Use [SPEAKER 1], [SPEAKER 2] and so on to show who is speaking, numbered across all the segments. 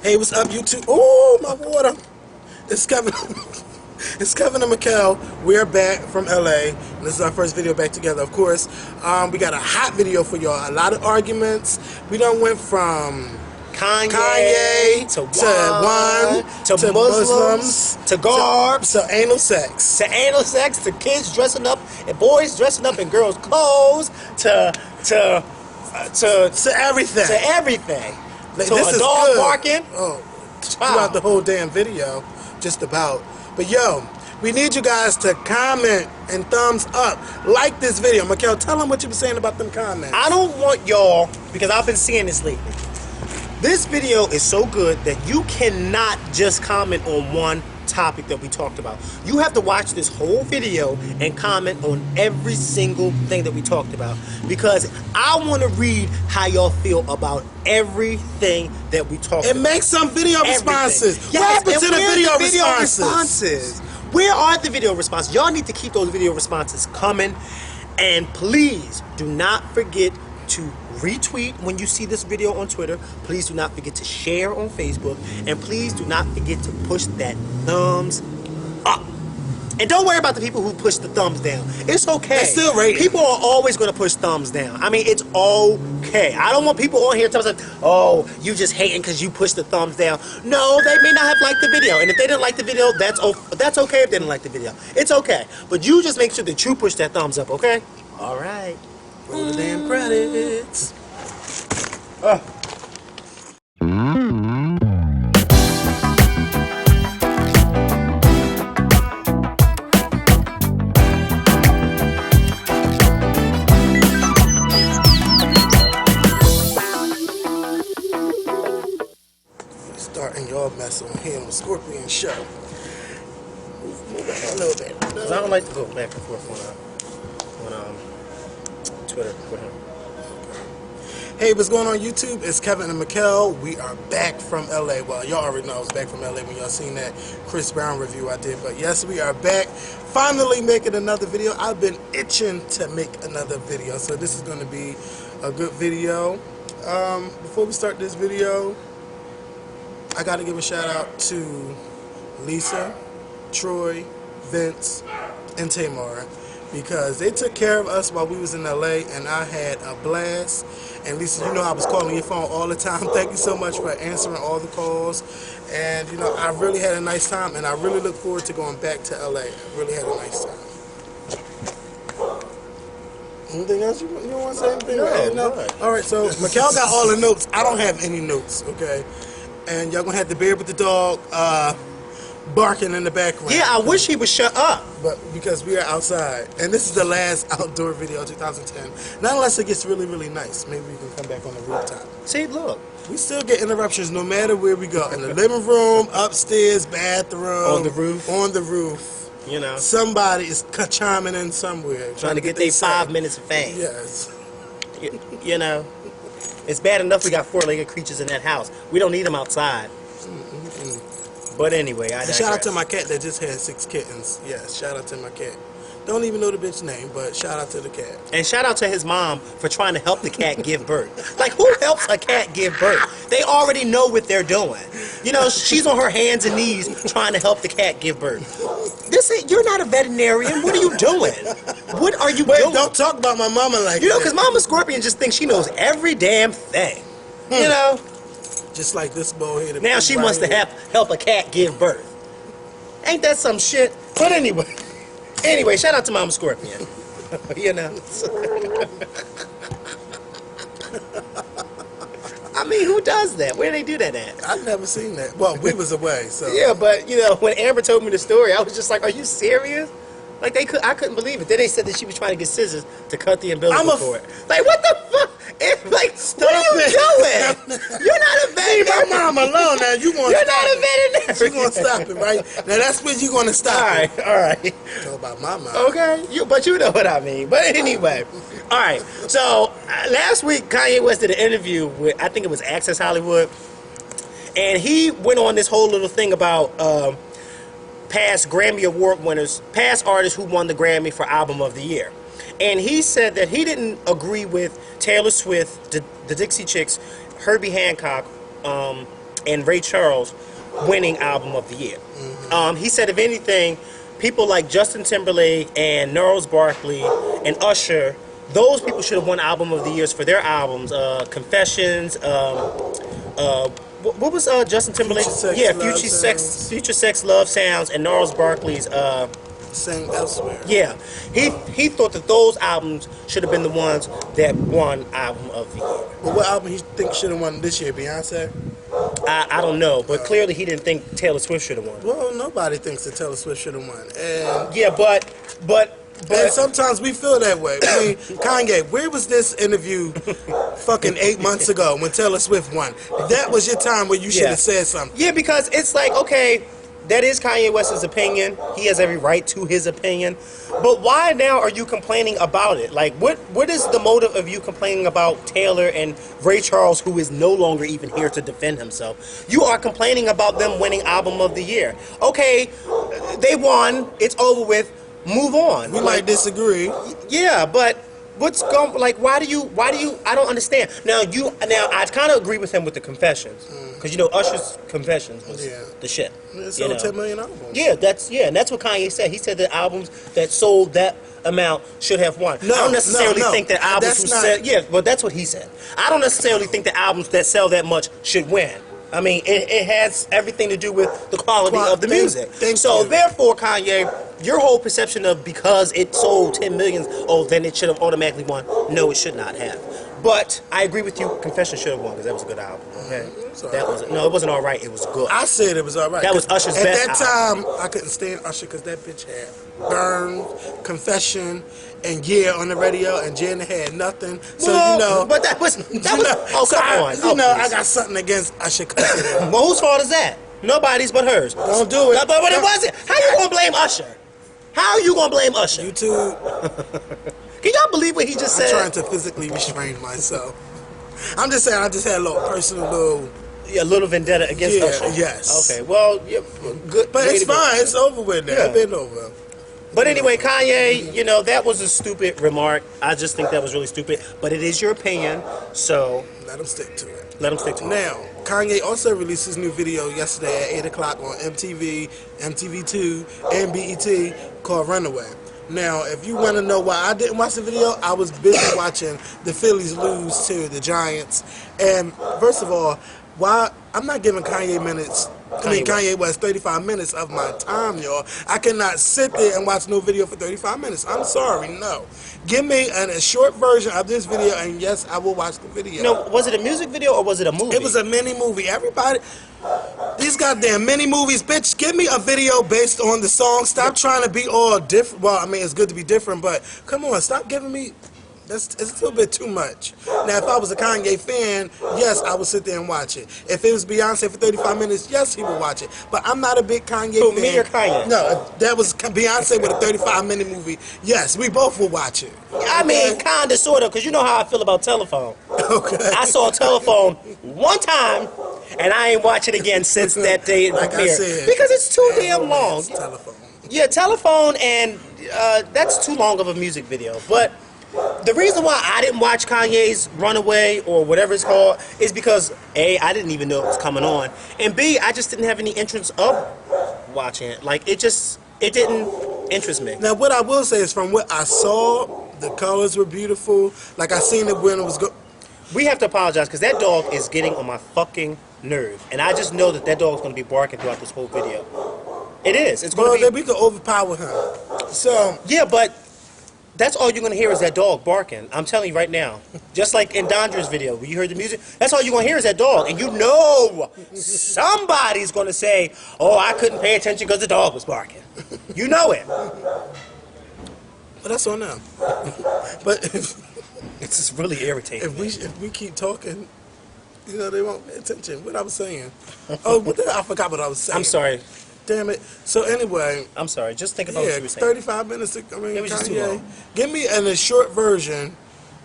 [SPEAKER 1] Hey, what's up, YouTube? Oh, my water. It's Kevin. It's Kevin and Makael. We're back from LA. And this is our first video back together, of course. We got a hot video for y'all. A lot of arguments. We done went from Kanye to Juan to Muslims
[SPEAKER 2] to garbs
[SPEAKER 1] to anal sex.
[SPEAKER 2] To kids dressing up and boys dressing up in girls' clothes to
[SPEAKER 1] everything.
[SPEAKER 2] To everything.
[SPEAKER 1] This
[SPEAKER 2] to
[SPEAKER 1] is
[SPEAKER 2] a dog
[SPEAKER 1] good.
[SPEAKER 2] barking.
[SPEAKER 1] Oh, throughout the whole damn video, just about. But yo, we need you guys to comment and thumbs up, like this video. Makael, tell them what you were saying about them comments.
[SPEAKER 2] I don't want y'all, because I've been seeing this lately. This video is so good that you cannot just comment on one topic that we talked about. You have to watch this whole video and comment on every single thing that we talked about, because I want to read how y'all feel about everything that we talked about.
[SPEAKER 1] And make some video responses.
[SPEAKER 2] Yes,
[SPEAKER 1] what happened to the video
[SPEAKER 2] responses? Where are the video responses? Y'all need to keep those video responses coming. And please do not forget to retweet when you see this video on Twitter. Please do not forget to share on Facebook. And please do not forget to push that thumbs up. And don't worry about the people who push the thumbs down. It's okay.
[SPEAKER 1] It's still rated.
[SPEAKER 2] People are always going to push thumbs down. I mean, it's okay. I don't want people on here telling us, oh, you just hating because you pushed the thumbs down. No, they may not have liked the video. And if they didn't like the video, that's okay if they didn't like the video. It's okay. But you just make sure that you push that thumbs up, okay? All right.
[SPEAKER 1] Roll the damn credits. Starting y'all mess on here on the Skorpion show. Move back a little bit.
[SPEAKER 2] Because I don't like to go back and forth on Twitter with him.
[SPEAKER 1] Hey, what's going on YouTube? It's Kevin and Makael. We are back from LA. Well, y'all already know I was back from LA when y'all seen that Chris Brown review I did. But yes, we are back. Finally making another video. I've been itching to make another video. So this is going to be a good video. Before we start this video, I got to give a shout out to Lisa, Troy, Vince, and Tamar, because they took care of us while we was in LA, and I had a blast. And Lisa, you know I was calling your phone all the time. Thank you so much for answering all the calls. And you know, I really had a nice time, and I really look forward to going back to LA. I really had a nice time. Anything else you want to say? Anything?
[SPEAKER 2] No.
[SPEAKER 1] All right, so Makael got all the notes. I don't have any notes, okay? And y'all gonna have to bear with the dog barking in the background.
[SPEAKER 2] Yeah, I wish he would shut up.
[SPEAKER 1] But because we are outside, and this is the last outdoor video of 2010. Not unless it gets really, really nice. Maybe we can come back on the rooftop.
[SPEAKER 2] See, look.
[SPEAKER 1] We still get interruptions no matter where we go. In the living room, upstairs, bathroom.
[SPEAKER 2] On the roof.
[SPEAKER 1] On the roof.
[SPEAKER 2] You know.
[SPEAKER 1] Somebody is chiming in somewhere.
[SPEAKER 2] Trying to get their 5 minutes of fame.
[SPEAKER 1] Yes.
[SPEAKER 2] You know. It's bad enough we got four-legged creatures in that house. We don't need them outside. But anyway, I digress.
[SPEAKER 1] Shout out to my cat that just had 6 kittens. Yes, shout out to my cat. Don't even know the bitch name, but shout out to the cat.
[SPEAKER 2] And shout out to his mom for trying to help the cat give birth. Like, who helps a cat give birth? They already know what they're doing. You know, she's on her hands and knees trying to help the cat give birth. You're not a veterinarian. What are you doing? What are you doing?
[SPEAKER 1] Don't talk about my mama like that.
[SPEAKER 2] You know, because Mama Skorpion just thinks she knows every damn thing. You know?
[SPEAKER 1] Just like this boy here.
[SPEAKER 2] Now she wants to help a cat give birth. Ain't that some shit? But anyway, shout out to Mama Skorpion. You know? I mean, who does that? Where do they do that at?
[SPEAKER 1] I've never seen that. Well, we was away, so.
[SPEAKER 2] Yeah, but, you know, when Amber told me the story, I was just like, are you serious? Like, I couldn't believe it. Then they said that she was trying to get scissors to cut the umbilical cord. Like, what the fuck? It's like, what are you doing? You're not a veterinarian.
[SPEAKER 1] Leave my mom alone now. You're not
[SPEAKER 2] a veterinarian.
[SPEAKER 1] You're going to stop it, right? Now, that's when you're going to stop it.
[SPEAKER 2] All right.
[SPEAKER 1] Talk about my mom.
[SPEAKER 2] Okay, but you know what I mean. But anyway, all right. So, last week, Kanye West did an interview with, I think it was Access Hollywood. And he went on this whole little thing about past Grammy Award winners, past artists who won the Grammy for Album of the Year. And he said that he didn't agree with Taylor Swift, the Dixie Chicks, Herbie Hancock, and Ray Charles winning album of the year. He said, if anything, people like Justin Timberlake and Gnarls Barkley and Usher, those people should have won album of the years for their albums. Confessions. What was Justin Timberlake? Future Sex, Love Sounds, and Gnarls Barkley's.
[SPEAKER 1] Sing Elsewhere.
[SPEAKER 2] Yeah, he thought that those albums should have been the ones that won album of the year.
[SPEAKER 1] Well, what album he think should have won this year? Beyonce?
[SPEAKER 2] I don't know, but clearly he didn't think Taylor Swift should have won.
[SPEAKER 1] Well, nobody thinks that Taylor Swift should have won. And
[SPEAKER 2] yeah, but
[SPEAKER 1] and sometimes we feel that way. I mean, Kanye, where was this interview fucking 8 months ago when Taylor Swift won? That was your time where you should have said something.
[SPEAKER 2] Yeah, because it's like, okay, that is Kanye West's opinion. He has every right to his opinion. But why now are you complaining about it? Like, what is the motive of you complaining about Taylor and Ray Charles, who is no longer even here to defend himself? You are complaining about them winning album of the year. Okay, they won. It's over with. Move on.
[SPEAKER 1] We might disagree.
[SPEAKER 2] Yeah, but what's going? Like, why do you? I don't understand. Now I kind of agree with him with the Confessions, because you know Usher's Confessions was the shit.
[SPEAKER 1] It sold 10 million albums.
[SPEAKER 2] Yeah, and that's what Kanye said. He said that albums that sold that amount should have won. I don't necessarily think that albums who sell. Yeah, but that's what he said. I don't necessarily think that albums that sell that much should win. I mean, it has everything to do with the quality of the music. So therefore, Kanye, your whole perception of because it sold 10 million, oh, then it should have automatically won. No, it should not have. But I agree with you. Confession should have won because that was a good album. Okay, it wasn't all right. It was good.
[SPEAKER 1] I said it was all right.
[SPEAKER 2] That was Usher's best.
[SPEAKER 1] At that time, I couldn't stand Usher because that bitch had Burn, Confession, and on the radio, and Janet had nothing. So
[SPEAKER 2] but that was. Oh, come on.
[SPEAKER 1] I got something against Usher.
[SPEAKER 2] Well, whose fault is that? Nobody's but hers.
[SPEAKER 1] Don't do it.
[SPEAKER 2] But it wasn't. How you gonna blame Usher? How you gonna blame Usher?
[SPEAKER 1] YouTube.
[SPEAKER 2] Can y'all believe what he just said?
[SPEAKER 1] I'm trying to physically restrain myself. I'm just saying, I just had a little personal
[SPEAKER 2] little vendetta against Usher.
[SPEAKER 1] Yes.
[SPEAKER 2] Okay. Well, good.
[SPEAKER 1] But it's fine. It's over with now.
[SPEAKER 2] Yeah.
[SPEAKER 1] It's been over.
[SPEAKER 2] But anyway, Kanye, that was a stupid remark. I just think that was really stupid. But it is your opinion, so
[SPEAKER 1] let him stick to it.
[SPEAKER 2] Now,
[SPEAKER 1] Kanye also released his new video yesterday at 8 o'clock on MTV, MTV2, and BET called Runaway. Now, if you want to know why I didn't watch the video, I was busy watching the Phillies lose to the Giants. And first of all, why I'm not giving Kanye West 35 minutes of my time, y'all. I cannot sit there and watch no video for 35 minutes. I'm sorry, no. Give me a short version of this video, and yes, I will watch the video.
[SPEAKER 2] Was it a music video or was it a movie?
[SPEAKER 1] It was a mini movie. Everybody, these goddamn mini movies, bitch, give me a video based on the song. Stop trying to be all different. Well, I mean, it's good to be different, but come on, stop giving me... It's a little bit too much. Now, if I was a Kanye fan, yes, I would sit there and watch it. If it was Beyonce for 35 minutes, yes, he would watch it. But I'm not a big Kanye fan.
[SPEAKER 2] Me or Kanye?
[SPEAKER 1] No, if that was Beyonce with a 35-minute movie, yes, we both would watch it.
[SPEAKER 2] I mean, kind of, sort of, because you know how I feel about Telephone.
[SPEAKER 1] Okay.
[SPEAKER 2] I saw Telephone one time, and I ain't watch it again since that day it
[SPEAKER 1] like
[SPEAKER 2] premiered.
[SPEAKER 1] I said,
[SPEAKER 2] because it's too damn long.
[SPEAKER 1] Telephone.
[SPEAKER 2] Yeah, Telephone, and that's too long of a music video. But the reason why I didn't watch Kanye's Runaway or whatever it's called is because A, I didn't even know it was coming on, and B, I just didn't have any interest of watching it. Like, it didn't interest me.
[SPEAKER 1] Now, what I will say is from what I saw, the colors were beautiful. Like, I seen it when it was
[SPEAKER 2] We have to apologize because that dog is getting on my fucking nerve, and I just know that dog is going to be barking throughout this whole video. It is. It's going to be.
[SPEAKER 1] We could overpower him. So
[SPEAKER 2] yeah, but that's all you're going to hear is that dog barking. I'm telling you right now. Just like in Dondra's video, when you heard the music, that's all you're going to hear is that dog. And you know somebody's going to say, oh, I couldn't pay attention because the dog was barking. You know it.
[SPEAKER 1] But that's on them. But
[SPEAKER 2] it's just really irritating.
[SPEAKER 1] If we keep talking, they won't pay attention. What I was saying. Oh, I forgot what I was saying.
[SPEAKER 2] I'm sorry.
[SPEAKER 1] Damn it. So anyway.
[SPEAKER 2] I'm sorry. Just think about what you were saying.
[SPEAKER 1] 35 minutes. It
[SPEAKER 2] was just too long.
[SPEAKER 1] Give me a short version.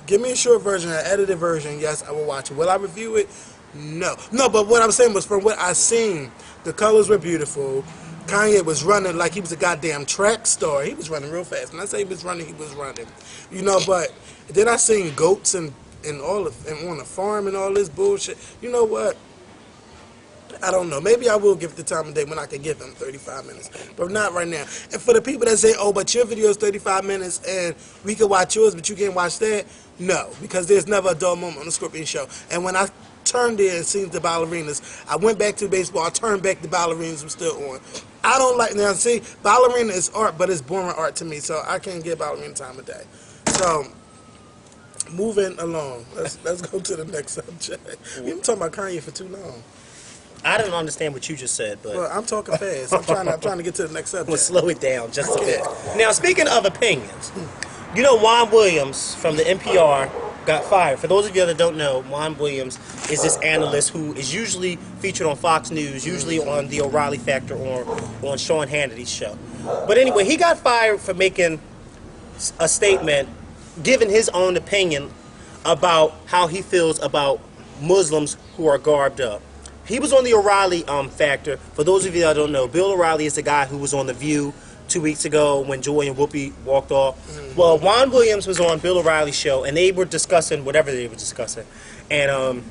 [SPEAKER 1] Give me a short version, an edited version. Yes, I will watch it. Will I review it? No. No, but what I was saying was from what I seen, the colors were beautiful. Kanye was running like he was a goddamn track star. He was running real fast. When I say he was running, but then I seen goats and on the farm and all this bullshit. You know what? I don't know. Maybe I will give it the time of day when I can give him 35 minutes, but not right now. And for the people that say, "Oh, but your video is 35 minutes and we can watch yours, but you can't watch that," no, because there's never a dull moment on the Skorpion show. And when I turned in and seen the ballerinas, I went back to baseball. I turned back, the ballerinas were still on. I don't like now. See, ballerina is art, but it's boring art to me, so I can't give ballerina time of day. So. Moving along, let's go to the next subject. We've been talking about Kanye for too long.
[SPEAKER 2] I didn't understand what you just said, but
[SPEAKER 1] well, I'm talking fast. I'm trying to get to the next subject.
[SPEAKER 2] we'll slow it down just a bit. Now, speaking of opinions, you know Juan Williams from the NPR got fired. For those of you that don't know, Juan Williams is this analyst who is usually featured on Fox News, usually on the O'Reilly Factor or on Sean Hannity's show. But anyway, he got fired for making a statement, giving his own opinion about how he feels about Muslims who are garbed up. He was on the O'Reilly Factor. For those of you that don't know, Bill O'Reilly is the guy who was on The View 2 weeks ago when Joy and Whoopi walked off. Well, Juan Williams was on Bill O'Reilly's show, and they were discussing whatever they were discussing. And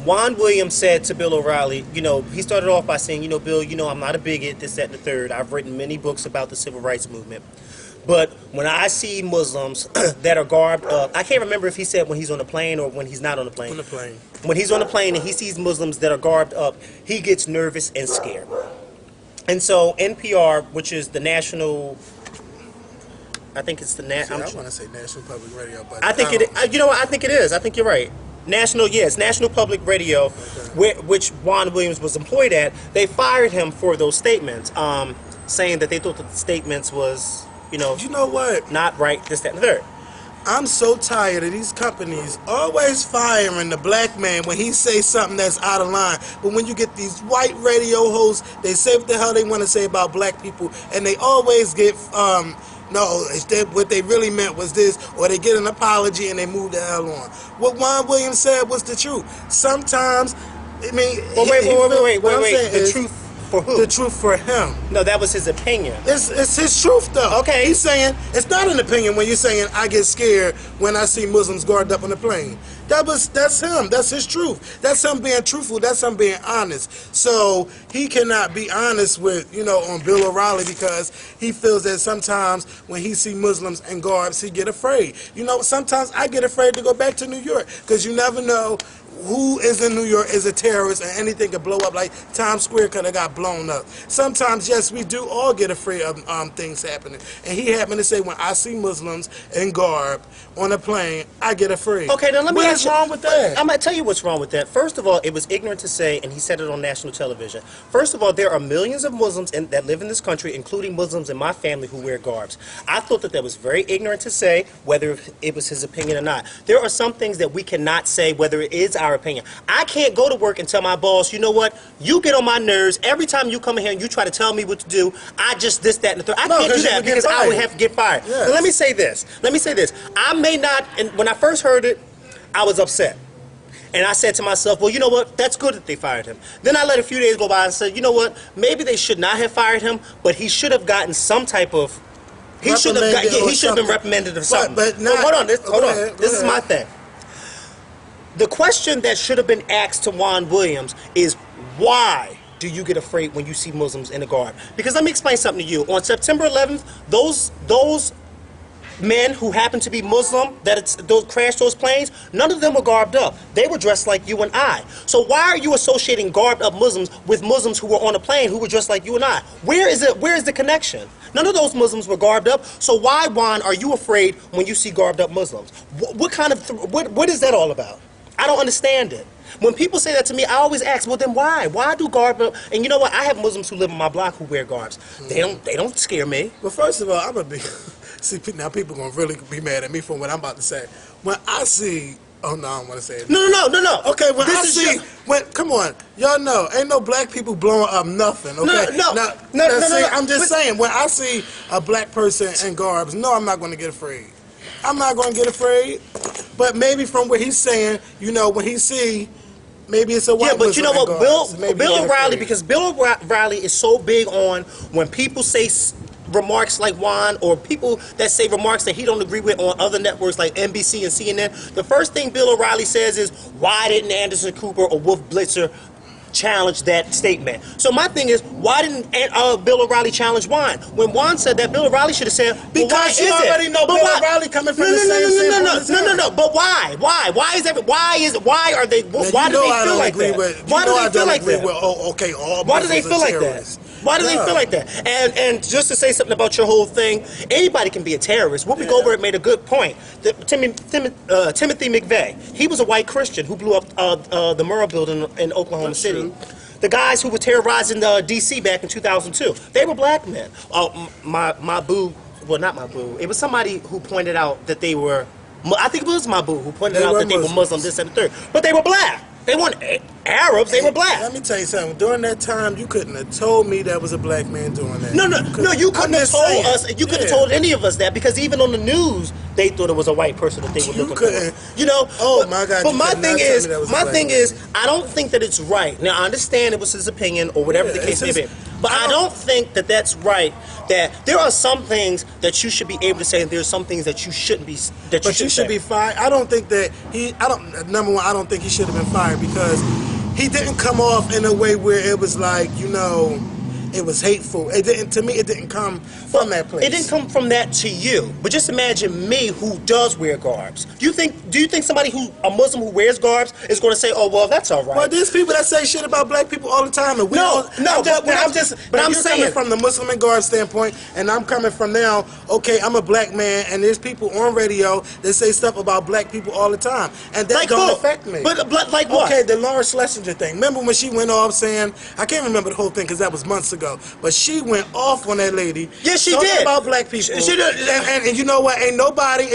[SPEAKER 2] Juan Williams said to Bill O'Reilly, you know, he started off by saying, you know, Bill, you know, I'm not a bigot, this, that, and the third. I've written many books about the civil rights movement. But when I see Muslims that are garbed up, I can't remember if he said when he's on the plane or when he's not on the plane.
[SPEAKER 1] On the plane.
[SPEAKER 2] When he's on the plane and he sees Muslims that are garbed up, he gets nervous and scared. And so NPR, which is the national, I think it's the
[SPEAKER 1] I want to say National Public Radio, but
[SPEAKER 2] I think it. You know what? I think it is. I think you're right. National, yes, National Public Radio, which Juan Williams was employed at. They fired him for those statements, saying that they thought that the statements was, you know what, not right, this, that, and the third.
[SPEAKER 1] I'm so tired of these companies always firing the black man when he says something that's out of line. But when you get these white radio hosts, they say what the hell they want to say about black people, and they always get no, what they really meant was this, or they get an apology and they move the hell on. What Juan Williams said was the truth. Sometimes, I mean,
[SPEAKER 2] well, wait, the truth for who?
[SPEAKER 1] The truth for him.
[SPEAKER 2] No, that was his opinion.
[SPEAKER 1] It's his truth, though.
[SPEAKER 2] Okay.
[SPEAKER 1] He's saying, it's not an opinion when you're saying, I get scared when I see Muslims guarded up on the plane. That's him. That's his truth. That's him being truthful. That's him being honest. So he cannot be honest with, on Bill O'Reilly because he feels that sometimes when he see Muslims in garbs, he get afraid. Sometimes I get afraid to go back to New York because you never know who is in New York is a terrorist and anything could blow up, like Times Square could have got blown up. Sometimes, yes, we do all get afraid of things happening. And he happened to say, when I see Muslims in garb on a plane, I get afraid.
[SPEAKER 2] Okay, now let me
[SPEAKER 1] What's wrong with that?
[SPEAKER 2] I'm going to tell you what's wrong with that. First of all, it was ignorant to say, and he said it on national television. First of all, there are millions of Muslims that live in this country, including Muslims in my family, who wear garbs. I thought that was very ignorant to say, whether it was his opinion or not. There are some things that we cannot say, whether it is our opinion. I can't go to work and tell my boss, you know what, you get on my nerves. Every time you come in here and you try to tell me what to do, I just this, that, and the third. I can't do that because I would have to get fired.
[SPEAKER 1] Yes.
[SPEAKER 2] So let me say this. I may not, and when I first heard it, I was upset. And I said to myself, well, you know what, that's good that they fired him. Then I let a few days go by and said, you know what, maybe they should not have fired him, but he should have gotten some type of, he should have been reprimanded or something. But hold on, this is my thing. The question that should have been asked to Juan Williams is, why do you get afraid when you see Muslims in the garb? Because let me explain something to you. On September 11th, those men who happened to be Muslim that crashed those planes, none of them were garbed up. They were dressed like you and I. So why are you associating garbed up Muslims with Muslims who were on a plane who were dressed like you and I? Where is the connection? None of those Muslims were garbed up. So why, Juan, are you afraid when you see garbed up Muslims? What is that all about? I don't understand it. When people say that to me, I always ask, well, then why? Why do garb? And you know what? I have Muslims who live on my block who wear garbs. They don't scare me.
[SPEAKER 1] Well, first of all, I'm gonna be. See, now people gonna really be mad at me for what I'm about to say. When I see, oh no, I don't want to say it.
[SPEAKER 2] No.
[SPEAKER 1] Okay, come on, y'all know, ain't no black people blowing up nothing. Okay,
[SPEAKER 2] No.
[SPEAKER 1] I'm just saying, when I see a black person in garbs, no, I'm not gonna get afraid. I'm not gonna get afraid. But maybe from what he's saying, when he see, maybe it's a white.
[SPEAKER 2] Yeah, but you know what, Bill O'Reilly,
[SPEAKER 1] because
[SPEAKER 2] Bill O'Reilly is so big on when people say remarks like Juan, or people that say remarks that he don't agree with on other networks like NBC and CNN. The first thing Bill O'Reilly says is, why didn't Anderson Cooper or Wolf Blitzer challenge that statement. So my thing is, why didn't Bill O'Reilly challenge Juan? When Juan said that, Bill O'Reilly should have said, well,
[SPEAKER 1] because you already know Bill O'Reilly coming from the same.
[SPEAKER 2] No. But why? Why is that? Why are they? Why do they feel like that? Why do they feel like that?
[SPEAKER 1] Why
[SPEAKER 2] do they feel like that? Why do they feel like that? And just to say something about your whole thing, anybody can be a terrorist. Whoopi Goldberg made a good point. Timothy McVeigh, he was a white Christian who blew up the Murrah building in Oklahoma City. The guys who were terrorizing D.C. back in 2002, they were black men. My boo, well, not my boo. It was somebody who pointed out that they were, I think it was my boo who pointed out that they were Muslim, this and the third. But they were black. They weren't Arabs, they were black.
[SPEAKER 1] Let me tell you something. During that time, you couldn't have told me that was a black man doing that.
[SPEAKER 2] No, you couldn't have told us. You couldn't have told any of us that, because even on the news, they thought it was a white person that they were looking for. You know?
[SPEAKER 1] Oh my God!
[SPEAKER 2] But my thing is, I don't think that it's right. Now I understand it was his opinion or whatever the case may be, but I don't think that that's right. That there are some things that you should be able to say, and there are some things that you shouldn't be. But you should be
[SPEAKER 1] fired. I don't think that he. Number one, I don't think he should have been fired, because he didn't come off in a way where it was like, you know, it was hateful. It didn't. To me, it didn't come from that place.
[SPEAKER 2] It didn't come from that to you. But just imagine me, who does wear garbs. Do you think somebody a Muslim who wears garbs is going to say, "Oh, well, that's all right"?
[SPEAKER 1] Well, there's people that say shit about black people all the time. And I'm saying from the Muslim and garb standpoint, and I'm coming from now. Okay, I'm a black man, and there's people on radio that say stuff about black people all the time, and that don't affect me.
[SPEAKER 2] But like what?
[SPEAKER 1] Okay, the Laura Schlesinger thing. Remember when she went off saying, I can't remember the whole thing because that was months ago, but she went off on that lady.
[SPEAKER 2] Yes, she did.
[SPEAKER 1] About black people. She did. And you know what? Ain't nobody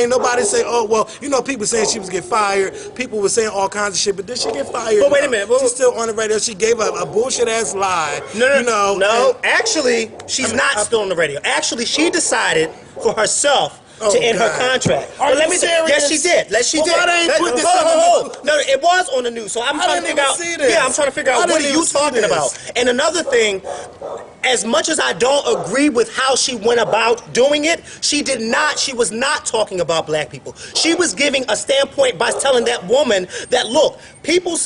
[SPEAKER 1] say, oh, well, you know, people saying she was get fired. People were saying all kinds of shit, but did she get fired?
[SPEAKER 2] But wait a minute.
[SPEAKER 1] She's still on the radio. She gave a bullshit ass lie.
[SPEAKER 2] No. Actually, she's not still on the radio. Actually, she decided for herself to end her contract.
[SPEAKER 1] Let me serious?
[SPEAKER 2] Yes, she did. No, it was on the news. So I'm trying to figure out. Yeah, I'm trying to figure out what are you talking about. And another thing, as much as I don't agree with how she went about doing it, she was not talking about black people. She was giving a standpoint by telling that woman that, look,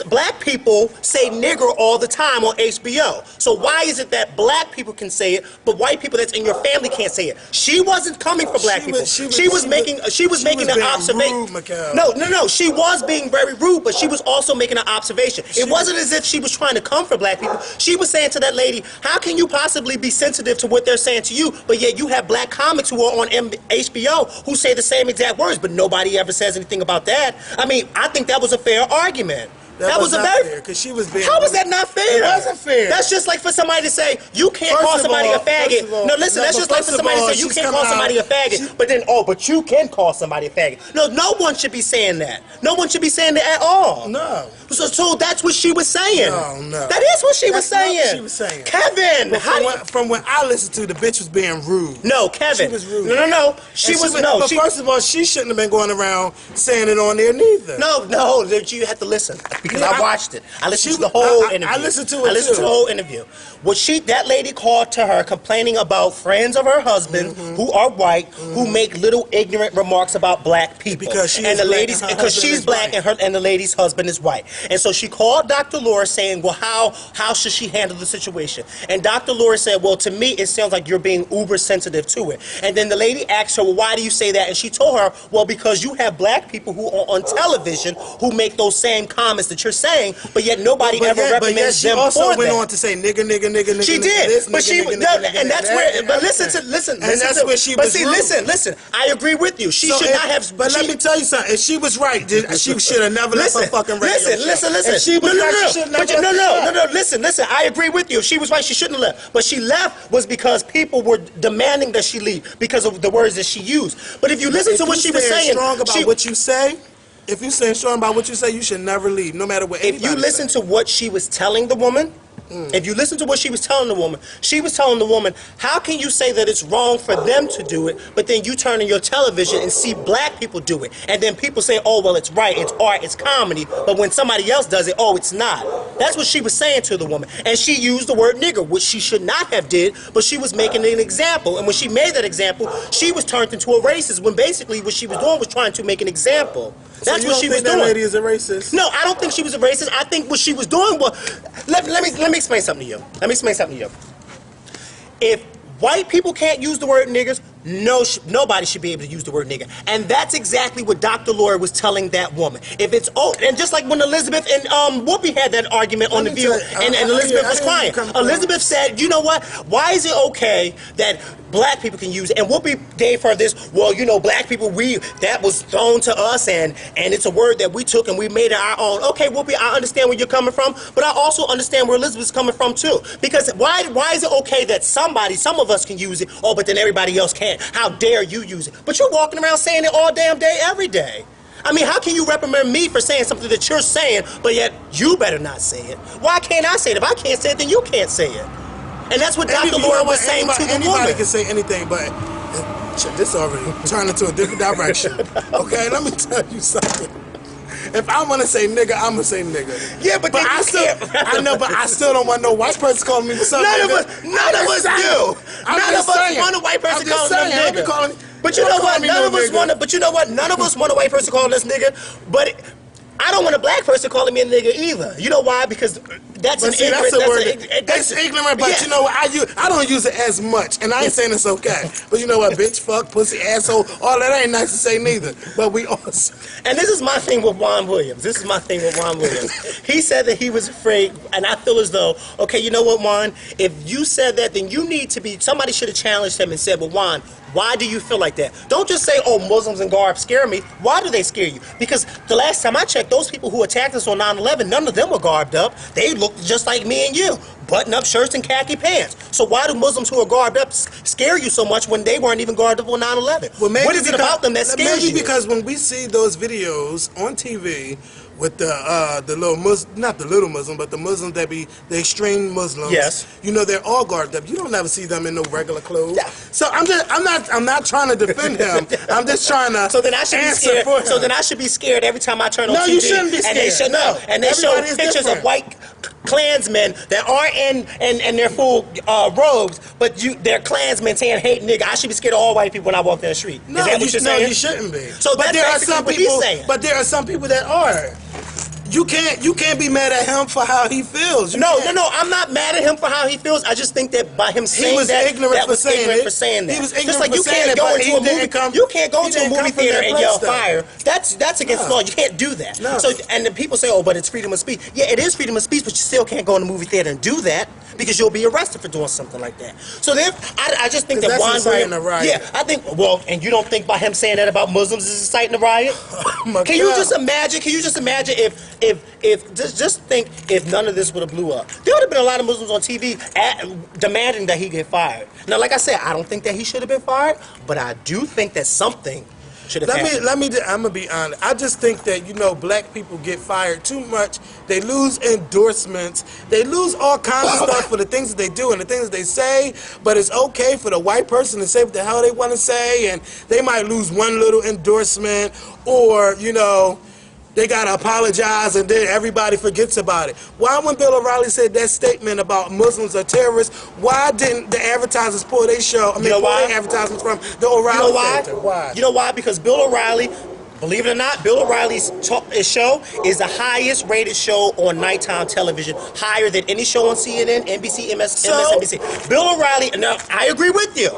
[SPEAKER 2] black people say nigger all the time on HBO. So why is it that black people can say it, but white people that's in your family can't say it? She wasn't coming for black people. She was making an observation. No. She was being very rude, but she was also making an observation. It wasn't as if she was trying to come for black people. She was saying to that lady, how can you possibly be sensitive to what they're saying to you, but yet you have black comics who are on HBO who say the same exact words, but nobody ever says anything about that? I mean, I think that was a fair argument. That was a very fair,
[SPEAKER 1] because she was being.
[SPEAKER 2] How was that not fair?
[SPEAKER 1] It wasn't fair.
[SPEAKER 2] That's just like for somebody to say you can't call somebody a faggot. No, listen, that's just like for somebody to say you can't call somebody a faggot, but then but you can call somebody a faggot. No one should be saying that. No one should be saying that at all.
[SPEAKER 1] No.
[SPEAKER 2] So that's what she was saying.
[SPEAKER 1] No.
[SPEAKER 2] That is what she was saying.
[SPEAKER 1] Not what she was saying.
[SPEAKER 2] Kevin,
[SPEAKER 1] from when I listened to, the bitch was being rude.
[SPEAKER 2] No, Kevin.
[SPEAKER 1] She was rude.
[SPEAKER 2] No.
[SPEAKER 1] But first of all, she shouldn't have been going around saying it on there neither.
[SPEAKER 2] No, you had to listen because I watched it. I listened to the whole interview.
[SPEAKER 1] I listened to it.
[SPEAKER 2] To the whole interview. That lady called to her complaining about friends of her husband who are white who make little ignorant remarks about black people. Because she's black and the lady's husband is white. And so she called Dr. Laura saying, well, how should she handle the situation? And Dr. Laura said, well, to me, it sounds like you're being uber sensitive to it. And then the lady asked her, well, why do you say that? And she told her, well, because you have black people who are on television who make those same comments that you're saying, but yet nobody ever recommends them for that.
[SPEAKER 1] She also went on to say nigga.
[SPEAKER 2] She did, but and that's where. But listen.
[SPEAKER 1] And that's where she was.
[SPEAKER 2] But see, listen. I agree with you. She should not have.
[SPEAKER 1] But let me tell you something. If she was right, she should have never left her fucking radio show.
[SPEAKER 2] Listen.
[SPEAKER 1] If she was right, she shouldn't have left.
[SPEAKER 2] No. Listen. I agree with you. If she was right, she shouldn't have left. But she left was because people were demanding that she leave because of the words that she used. But if you listen to what she was saying,
[SPEAKER 1] strong about what you say. If you stand strong about what you say, you should never leave, no matter what anybody
[SPEAKER 2] If you listen to what she was telling the woman, If you listen to what she was telling the woman, she was telling the woman, how can you say that it's wrong for them to do it, but then you turn on your television and see black people do it, and then people say, oh, well, it's right, it's art, it's comedy, but when somebody else does it, oh, it's not. That's what she was saying to the woman. And she used the word nigger, which she should not have did, but she was making an example. And when she made that example, she was turned into a racist, when basically what she was doing was trying to make an example. That's what she was doing.
[SPEAKER 1] That lady is a racist?
[SPEAKER 2] No, I don't think she was a racist. I think what she was doing was, let me explain something to you. Let me explain something to you. If white people can't use the word niggers, nobody should be able to use the word nigger. And that's exactly what Dr. Lori was telling that woman. If it's, and just like when Elizabeth and Whoopi had that argument on The View, and Elizabeth was crying. Elizabeth said, you know what, why is it okay that black people can use it? And Whoopi gave her this, well, you know, black people, that was thrown to us, and it's a word that we took and we made it our own. Okay, Whoopi, I understand where you're coming from, but I also understand where Elizabeth's coming from too. Because why is it okay that some of us can use it, oh, but then everybody else can't? How dare you use it? But you're walking around saying it all damn day, every day. I mean, how can you reprimand me for saying something that you're saying, but yet you better not say it? Why can't I say it? If I can't say it, then you can't say it. And that's what Dr. Lori was saying to the woman.
[SPEAKER 1] Anybody can say anything, but this already turned into a different direction. Okay, let me tell you something. If I want to say nigga, I'm gonna say nigga.
[SPEAKER 2] Yeah, but
[SPEAKER 1] I know, but I still don't want no white person calling me something.
[SPEAKER 2] None of us do. None of us want a white person calling them nigga. But you know what? None of us want. But you know what? None of us want a white person calling us nigga. But I don't want a black person calling me a nigga either. You know why? Because that's an ignorant.
[SPEAKER 1] That's ignorant, but you know what? I don't use it as much, and I ain't saying it's okay. But you know what? Bitch, fuck, pussy, asshole, all that ain't nice to say neither. But we also.
[SPEAKER 2] And this is my thing with Juan Williams. He said that he was afraid, and I feel as though, okay, you know what, Juan? If you said that, then you need to be. Somebody should have challenged him and said, well, Juan, why do you feel like that? Don't just say, oh, Muslims and garb scare me. Why do they scare you? Because the last time I checked, those people who attacked us on 9/11, none of them were garbed up. They looked just like me and you. Button-up shirts and khaki pants. So why do Muslims who are garbed up scare you so much when they weren't even garbed up on 9/11?
[SPEAKER 1] Well,
[SPEAKER 2] what is it about them that scares you?
[SPEAKER 1] Maybe because when we see those videos on TV with the little Muslim, not the little Muslim, but the Muslims that be the extreme Muslims.
[SPEAKER 2] Yes.
[SPEAKER 1] You know, they're all garbed up. You don't ever see them in no regular clothes.
[SPEAKER 2] Yeah.
[SPEAKER 1] So I'm not trying to defend him. I'm just trying to
[SPEAKER 2] So then I should be scared. So then I should be scared every time I turn on TV.
[SPEAKER 1] No, you shouldn't be scared.
[SPEAKER 2] And they show pictures of white Klansmen that aren't in their full robes, but they're Klansmen saying hate nigga. I should be scared of all white people when I walk down the street.
[SPEAKER 1] No,
[SPEAKER 2] is that what you're saying?
[SPEAKER 1] No, you shouldn't be.
[SPEAKER 2] So but there are some people.
[SPEAKER 1] But there are some people that are. You can't be mad at him for how he feels.
[SPEAKER 2] No, I'm not mad at him for how he feels. I just think that by him saying
[SPEAKER 1] he was ignorant for saying that.
[SPEAKER 2] He was ignorant just like you can't go into a movie. You can't go into a movie theater and yell fire. That's against the law. You can't do that.
[SPEAKER 1] No.
[SPEAKER 2] So and the people say, oh, but it's freedom of speech. Yeah, it is freedom of speech, but you still can't go in a movie theater and do that because you'll be arrested for doing something like that. So then I just think that Juan Williams. Yeah, I think. Well, and you don't think by him saying that about Muslims is inciting a riot? Can you just imagine? Can you just imagine if just think if none of this would have blew up? There would have been a lot of Muslims on TV demanding that he get fired. Now, like I said, I don't think that he should have been fired, but I do think that something should have happened.
[SPEAKER 1] I'm gonna be honest. I just think that, you know, black people get fired too much. They lose endorsements. They lose all kinds of stuff for the things that they do and the things that they say. But it's okay for the white person to say what the hell they want to say, and they might lose one little endorsement, or, you know, they gotta apologize and then everybody forgets about it. Why, when Bill O'Reilly said that statement about Muslims are terrorists, why didn't the advertisers pull their show? I mean, pull their advertisements from the O'Reilly Center? Why?
[SPEAKER 2] You know why? Because Bill O'Reilly, believe it or not, Bill O'Reilly's show is the highest rated show on nighttime television, higher than any show on CNN, NBC, MSNBC. Bill O'Reilly, now I agree with you.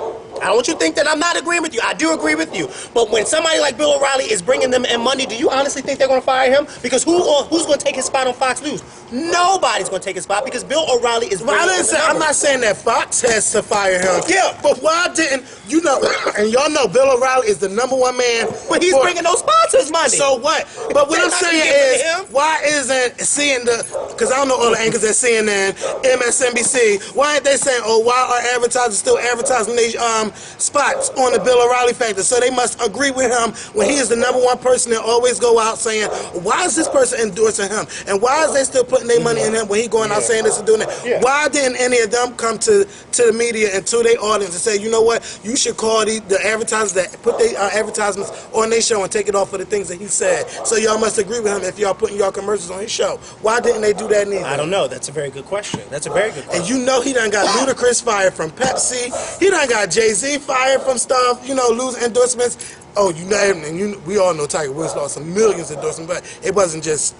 [SPEAKER 2] I don't want you to think that I'm not agreeing with you. I do agree with you. But when somebody like Bill O'Reilly is bringing them in money, do you honestly think they're going to fire him? Because who's going to take his spot on Fox News? Nobody's going to take his spot because Bill O'Reilly is bringing
[SPEAKER 1] I'm not saying that Fox has to fire him.
[SPEAKER 2] Yeah.
[SPEAKER 1] But why didn't, you know, and y'all know Bill O'Reilly is the #1 man.
[SPEAKER 2] But he's bringing those sponsors money.
[SPEAKER 1] So what? But what I'm saying is, why isn't seeing because I don't know all the anchors at CNN, MSNBC, why ain't they saying, oh, why are advertisers still advertising these spots on the Bill O'Reilly factor? So they must agree with him when he is the #1 person that always go out saying, why is this person endorsing him? And why is they still putting their money in him when he going out saying this and doing that? Why didn't any of them come to the media and to their audience and say, you know what, you should call the advertisers that put their advertisements on their show and take it off for the things that he said? So y'all must agree with him if y'all putting y'all commercials on his show. Why didn't they do that neither?
[SPEAKER 2] I don't know. That's a very good question. That's a very good question.
[SPEAKER 1] And you know he done got Ludacris fired from Pepsi. He done got Jay-Z fired from stuff, you know, losing endorsements. Oh, you know, and we all know Tiger Woods lost some millions of endorsements, but it wasn't just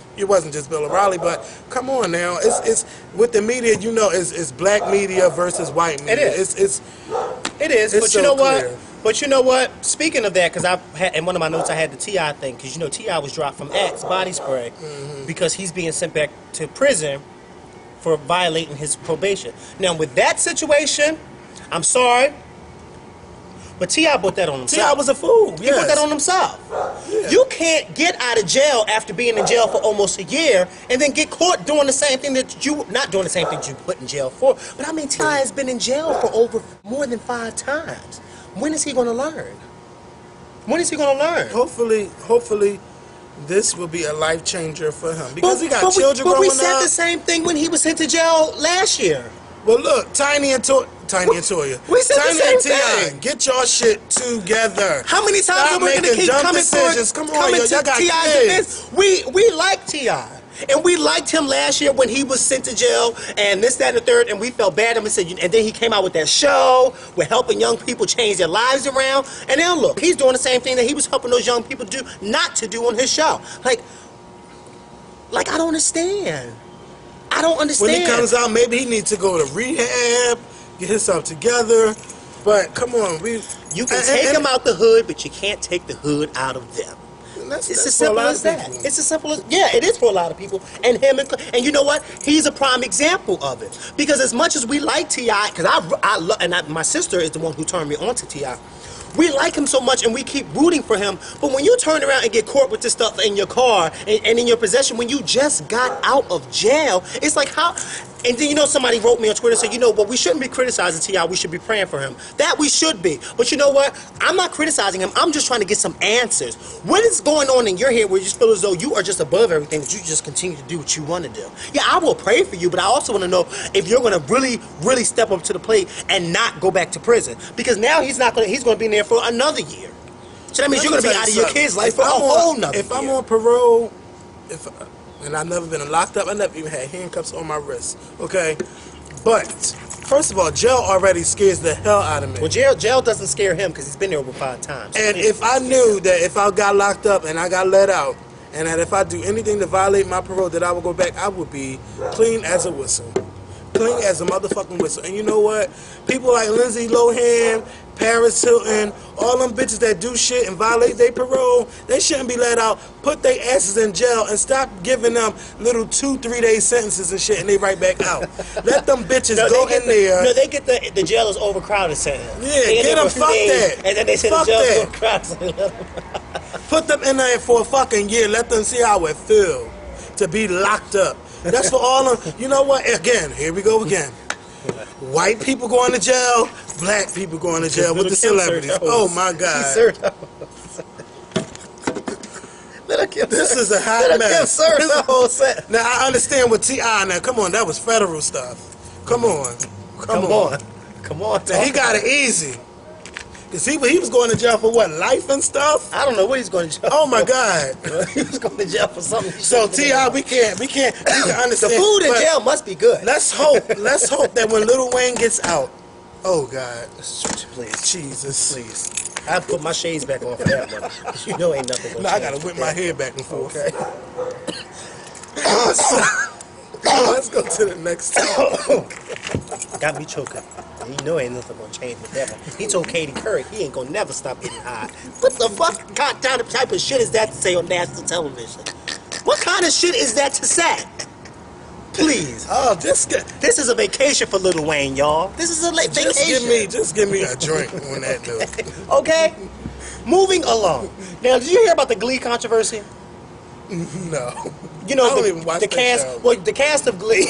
[SPEAKER 1] Bill O'Reilly. But come on now, it's with the media, you know, it's black media versus white media.
[SPEAKER 2] It is. It is.
[SPEAKER 1] It's
[SPEAKER 2] but
[SPEAKER 1] so
[SPEAKER 2] you know
[SPEAKER 1] clear.
[SPEAKER 2] what? But you know what? Speaking of that, because I had in one of my notes I had the T.I. thing, because you know T.I. was dropped from Axe body spray because he's being sent back to prison for violating his probation. Now with that situation, I'm sorry, but T.I. put that on himself.
[SPEAKER 1] T.I. was a fool.
[SPEAKER 2] He put that on himself. Yeah. You can't get out of jail after being in jail for almost a year and then get caught doing the same thing that you, not doing the same thing you put in jail for. But I mean, T.I. has been in jail for over more than 5 times. When is he going to learn? When is he going to learn?
[SPEAKER 1] Hopefully, this will be a life changer for him because he got children growing up.
[SPEAKER 2] But we said the same thing when he was sent to jail last year.
[SPEAKER 1] Well, look, Tiny and Toya.
[SPEAKER 2] We said
[SPEAKER 1] Tiny
[SPEAKER 2] the same
[SPEAKER 1] and
[SPEAKER 2] thing.
[SPEAKER 1] Get your shit together.
[SPEAKER 2] How many times are we going to keep coming to T.I.'s defense? We like T.I. And we liked him last year when he was sent to jail and this, that, and the third, and we felt bad. And then he came out with that show. We're helping young people change their lives around. And now look, he's doing the same thing that he was helping those young people do not to do on his show. Like I don't understand. I don't understand.
[SPEAKER 1] When he comes out, maybe he needs to go to rehab, get himself together. But come on,
[SPEAKER 2] you can take him out the hood, but you can't take the hood out of them. It's as simple as that. It's as simple as, yeah, it is for a lot of people. And him, and you know what? He's a prime example of it. Because as much as we like T.I., because my sister is the one who turned me on to T.I., we like him so much and we keep rooting for him. But when you turn around and get caught with this stuff in your car and in your possession when you just got out of jail, it's like how... And then, you know, somebody wrote me on Twitter and said, you know, well, we shouldn't be criticizing T.I., we should be praying for him. That we should be. But you know what? I'm not criticizing him. I'm just trying to get some answers. What is going on in your head where you just feel as though you are just above everything, that you just continue to do what you want to do? Yeah, I will pray for you, but I also want to know if you're going to really, really step up to the plate and not go back to prison. Because now he's going to be in there for another year. So that means you're going to be out of your kid's life for a whole nother year.
[SPEAKER 1] If I'm on parole, and I've never been locked up. I never even had handcuffs on my wrist. Okay, but first of all, jail already scares the hell out of me.
[SPEAKER 2] Well, jail doesn't scare him because he's been there over 5 times.
[SPEAKER 1] And if I knew that if I got locked up and I got let out, and that if I do anything to violate my parole, that I would go back, I would be clean as a whistle. Clean as a motherfucking whistle. And you know what? People like Lindsay Lohan, Paris Hilton, all them bitches that do shit and violate their parole, they shouldn't be let out. Put their asses in jail and stop giving them little 2-3 day sentences and shit and they right back out. Let them bitches go in there.
[SPEAKER 2] No, they get the jail is overcrowded sentence.
[SPEAKER 1] Yeah, get them, fuck that.
[SPEAKER 2] And then they say the jail is overcrowded.
[SPEAKER 1] Put them in there for a fucking year. Let them see how it feel to be locked up. That's for all of them. You know what? Again, here we go again. White people going to jail, black people going to jail with the celebrities. Oh my God. This is a hot mess. Now I understand what T.I. Now come on, that was federal stuff. Come on.
[SPEAKER 2] Come on.
[SPEAKER 1] Now, he got it easy. Cause he was going to jail for what, life and stuff?
[SPEAKER 2] I don't know what he's going to jail.
[SPEAKER 1] Oh my God.
[SPEAKER 2] He was going to jail for something.
[SPEAKER 1] So T.I., we can understand.
[SPEAKER 2] The food in jail must be good.
[SPEAKER 1] Let's hope that when Lil Wayne gets out, oh God,
[SPEAKER 2] please,
[SPEAKER 1] Jesus,
[SPEAKER 2] please. I put my shades back on for that one. You know ain't nothing gonna change.
[SPEAKER 1] I gotta whip my hair back and forth.
[SPEAKER 2] Okay.
[SPEAKER 1] Let's go to the next topic.
[SPEAKER 2] Got me choking. You know ain't nothing gonna change with that one. He told Katie Couric he ain't gonna never stop getting high. What the fuck kind of type of shit is that to say on national television? What kind of shit is that to say? Please.
[SPEAKER 1] Oh,
[SPEAKER 2] this is a vacation for Lil Wayne, y'all. This is a vacation.
[SPEAKER 1] Just give me a drink on that dude.
[SPEAKER 2] Okay? Moving along. Now, did you hear about the Glee controversy?
[SPEAKER 1] No.
[SPEAKER 2] You know,
[SPEAKER 1] I don't even watch
[SPEAKER 2] the
[SPEAKER 1] that
[SPEAKER 2] cast.
[SPEAKER 1] show.
[SPEAKER 2] Well, the cast of Glee.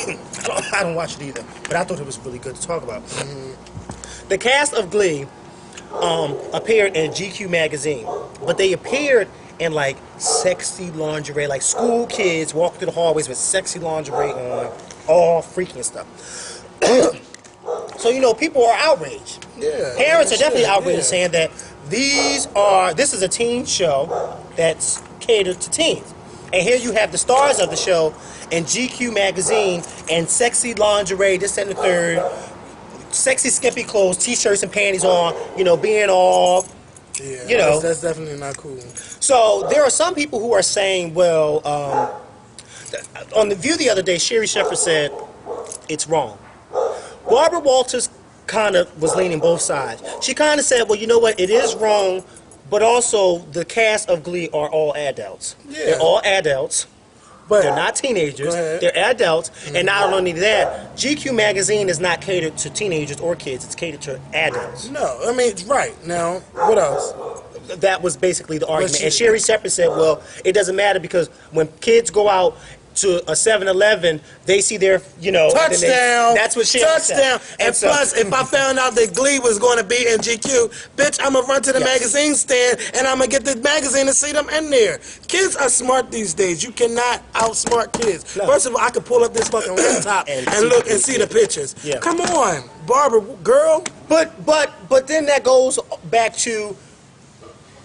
[SPEAKER 2] I don't watch it either, but I thought it was really good to talk about. The cast of Glee appeared in GQ magazine, but they appeared in like sexy lingerie, like school kids walking through the hallways with sexy lingerie on, all freaky and stuff. So you know, people are outraged.
[SPEAKER 1] Yeah.
[SPEAKER 2] Parents are definitely outraged,
[SPEAKER 1] yeah.
[SPEAKER 2] saying that this is a teen show that's catered to teens. And here you have the stars of the show in GQ magazine and sexy lingerie, this and the third, sexy skimpy clothes, t-shirts and panties on, you know, being all,
[SPEAKER 1] Yeah,
[SPEAKER 2] you know.
[SPEAKER 1] that's definitely not cool.
[SPEAKER 2] So there are some people who are saying, well, on The View the other day, Sherry Shepherd said, it's wrong. Barbara Walters kind of was leaning both sides. She kind of said, well, you know what, it is wrong, but also the cast of Glee are all adults.
[SPEAKER 1] Yeah.
[SPEAKER 2] They're all adults.
[SPEAKER 1] But
[SPEAKER 2] They're not teenagers.
[SPEAKER 1] Go ahead.
[SPEAKER 2] They're adults. And not only that, GQ magazine is not catered to teenagers or kids. It's catered to adults.
[SPEAKER 1] No, I mean, right. Now, what else?
[SPEAKER 2] That was basically the argument.
[SPEAKER 1] she-
[SPEAKER 2] And Sherry Shepherd said, well, it doesn't matter because when kids go out to a 7-Eleven, they see their, you know... then
[SPEAKER 1] Touchdown.
[SPEAKER 2] That's what Sherry
[SPEAKER 1] Touchdown.
[SPEAKER 2] said.
[SPEAKER 1] And
[SPEAKER 2] so-
[SPEAKER 1] plus, if I found out that Glee was going to be in GQ, bitch, I'm going to run to the
[SPEAKER 2] Yes.
[SPEAKER 1] magazine stand and I'm going to get the magazine and see them in there. Kids are smart these days. You cannot outsmart kids.
[SPEAKER 2] No.
[SPEAKER 1] First of all, I could pull up this fucking laptop
[SPEAKER 2] And
[SPEAKER 1] and
[SPEAKER 2] see
[SPEAKER 1] look
[SPEAKER 2] the
[SPEAKER 1] and see the pictures.
[SPEAKER 2] Yeah.
[SPEAKER 1] Come on, Barbara, girl.
[SPEAKER 2] But then that goes back to,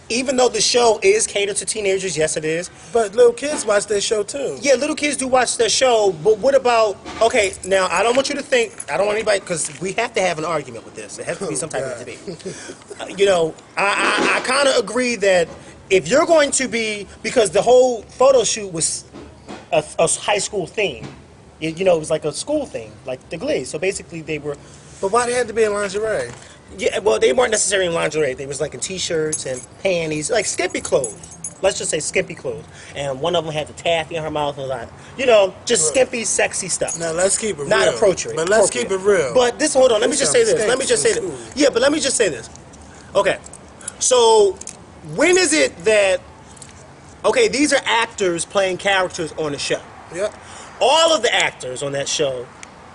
[SPEAKER 2] even though the show is catered to teenagers, yes it is.
[SPEAKER 1] But little kids watch that show too.
[SPEAKER 2] Yeah, little kids do watch that show, but what about, okay, now I don't want you to think, I don't want anybody, because we have to have an argument with this. There has to be some type of debate. You know, I kind of agree that if you're going to be, because the whole photo shoot was a high school theme. You know, it was like a school thing, like the Glee. So basically they were,
[SPEAKER 1] But why they had to be in lingerie?
[SPEAKER 2] yeah, well, they weren't necessarily in lingerie. They was like in t-shirts and panties, like skimpy clothes. Let's just say skimpy clothes. And one of them had the taffy in her mouth and like, you know, just skimpy, sexy stuff.
[SPEAKER 1] Now let's keep it
[SPEAKER 2] Not
[SPEAKER 1] real.
[SPEAKER 2] appropriate.
[SPEAKER 1] But let's keep it real.
[SPEAKER 2] But this, hold on, let me just say this. Let me just say this. Yeah, but let me just say this. Okay, so when is it that, okay, these are actors playing characters on the show.
[SPEAKER 1] Yep.
[SPEAKER 2] All of the actors on that show,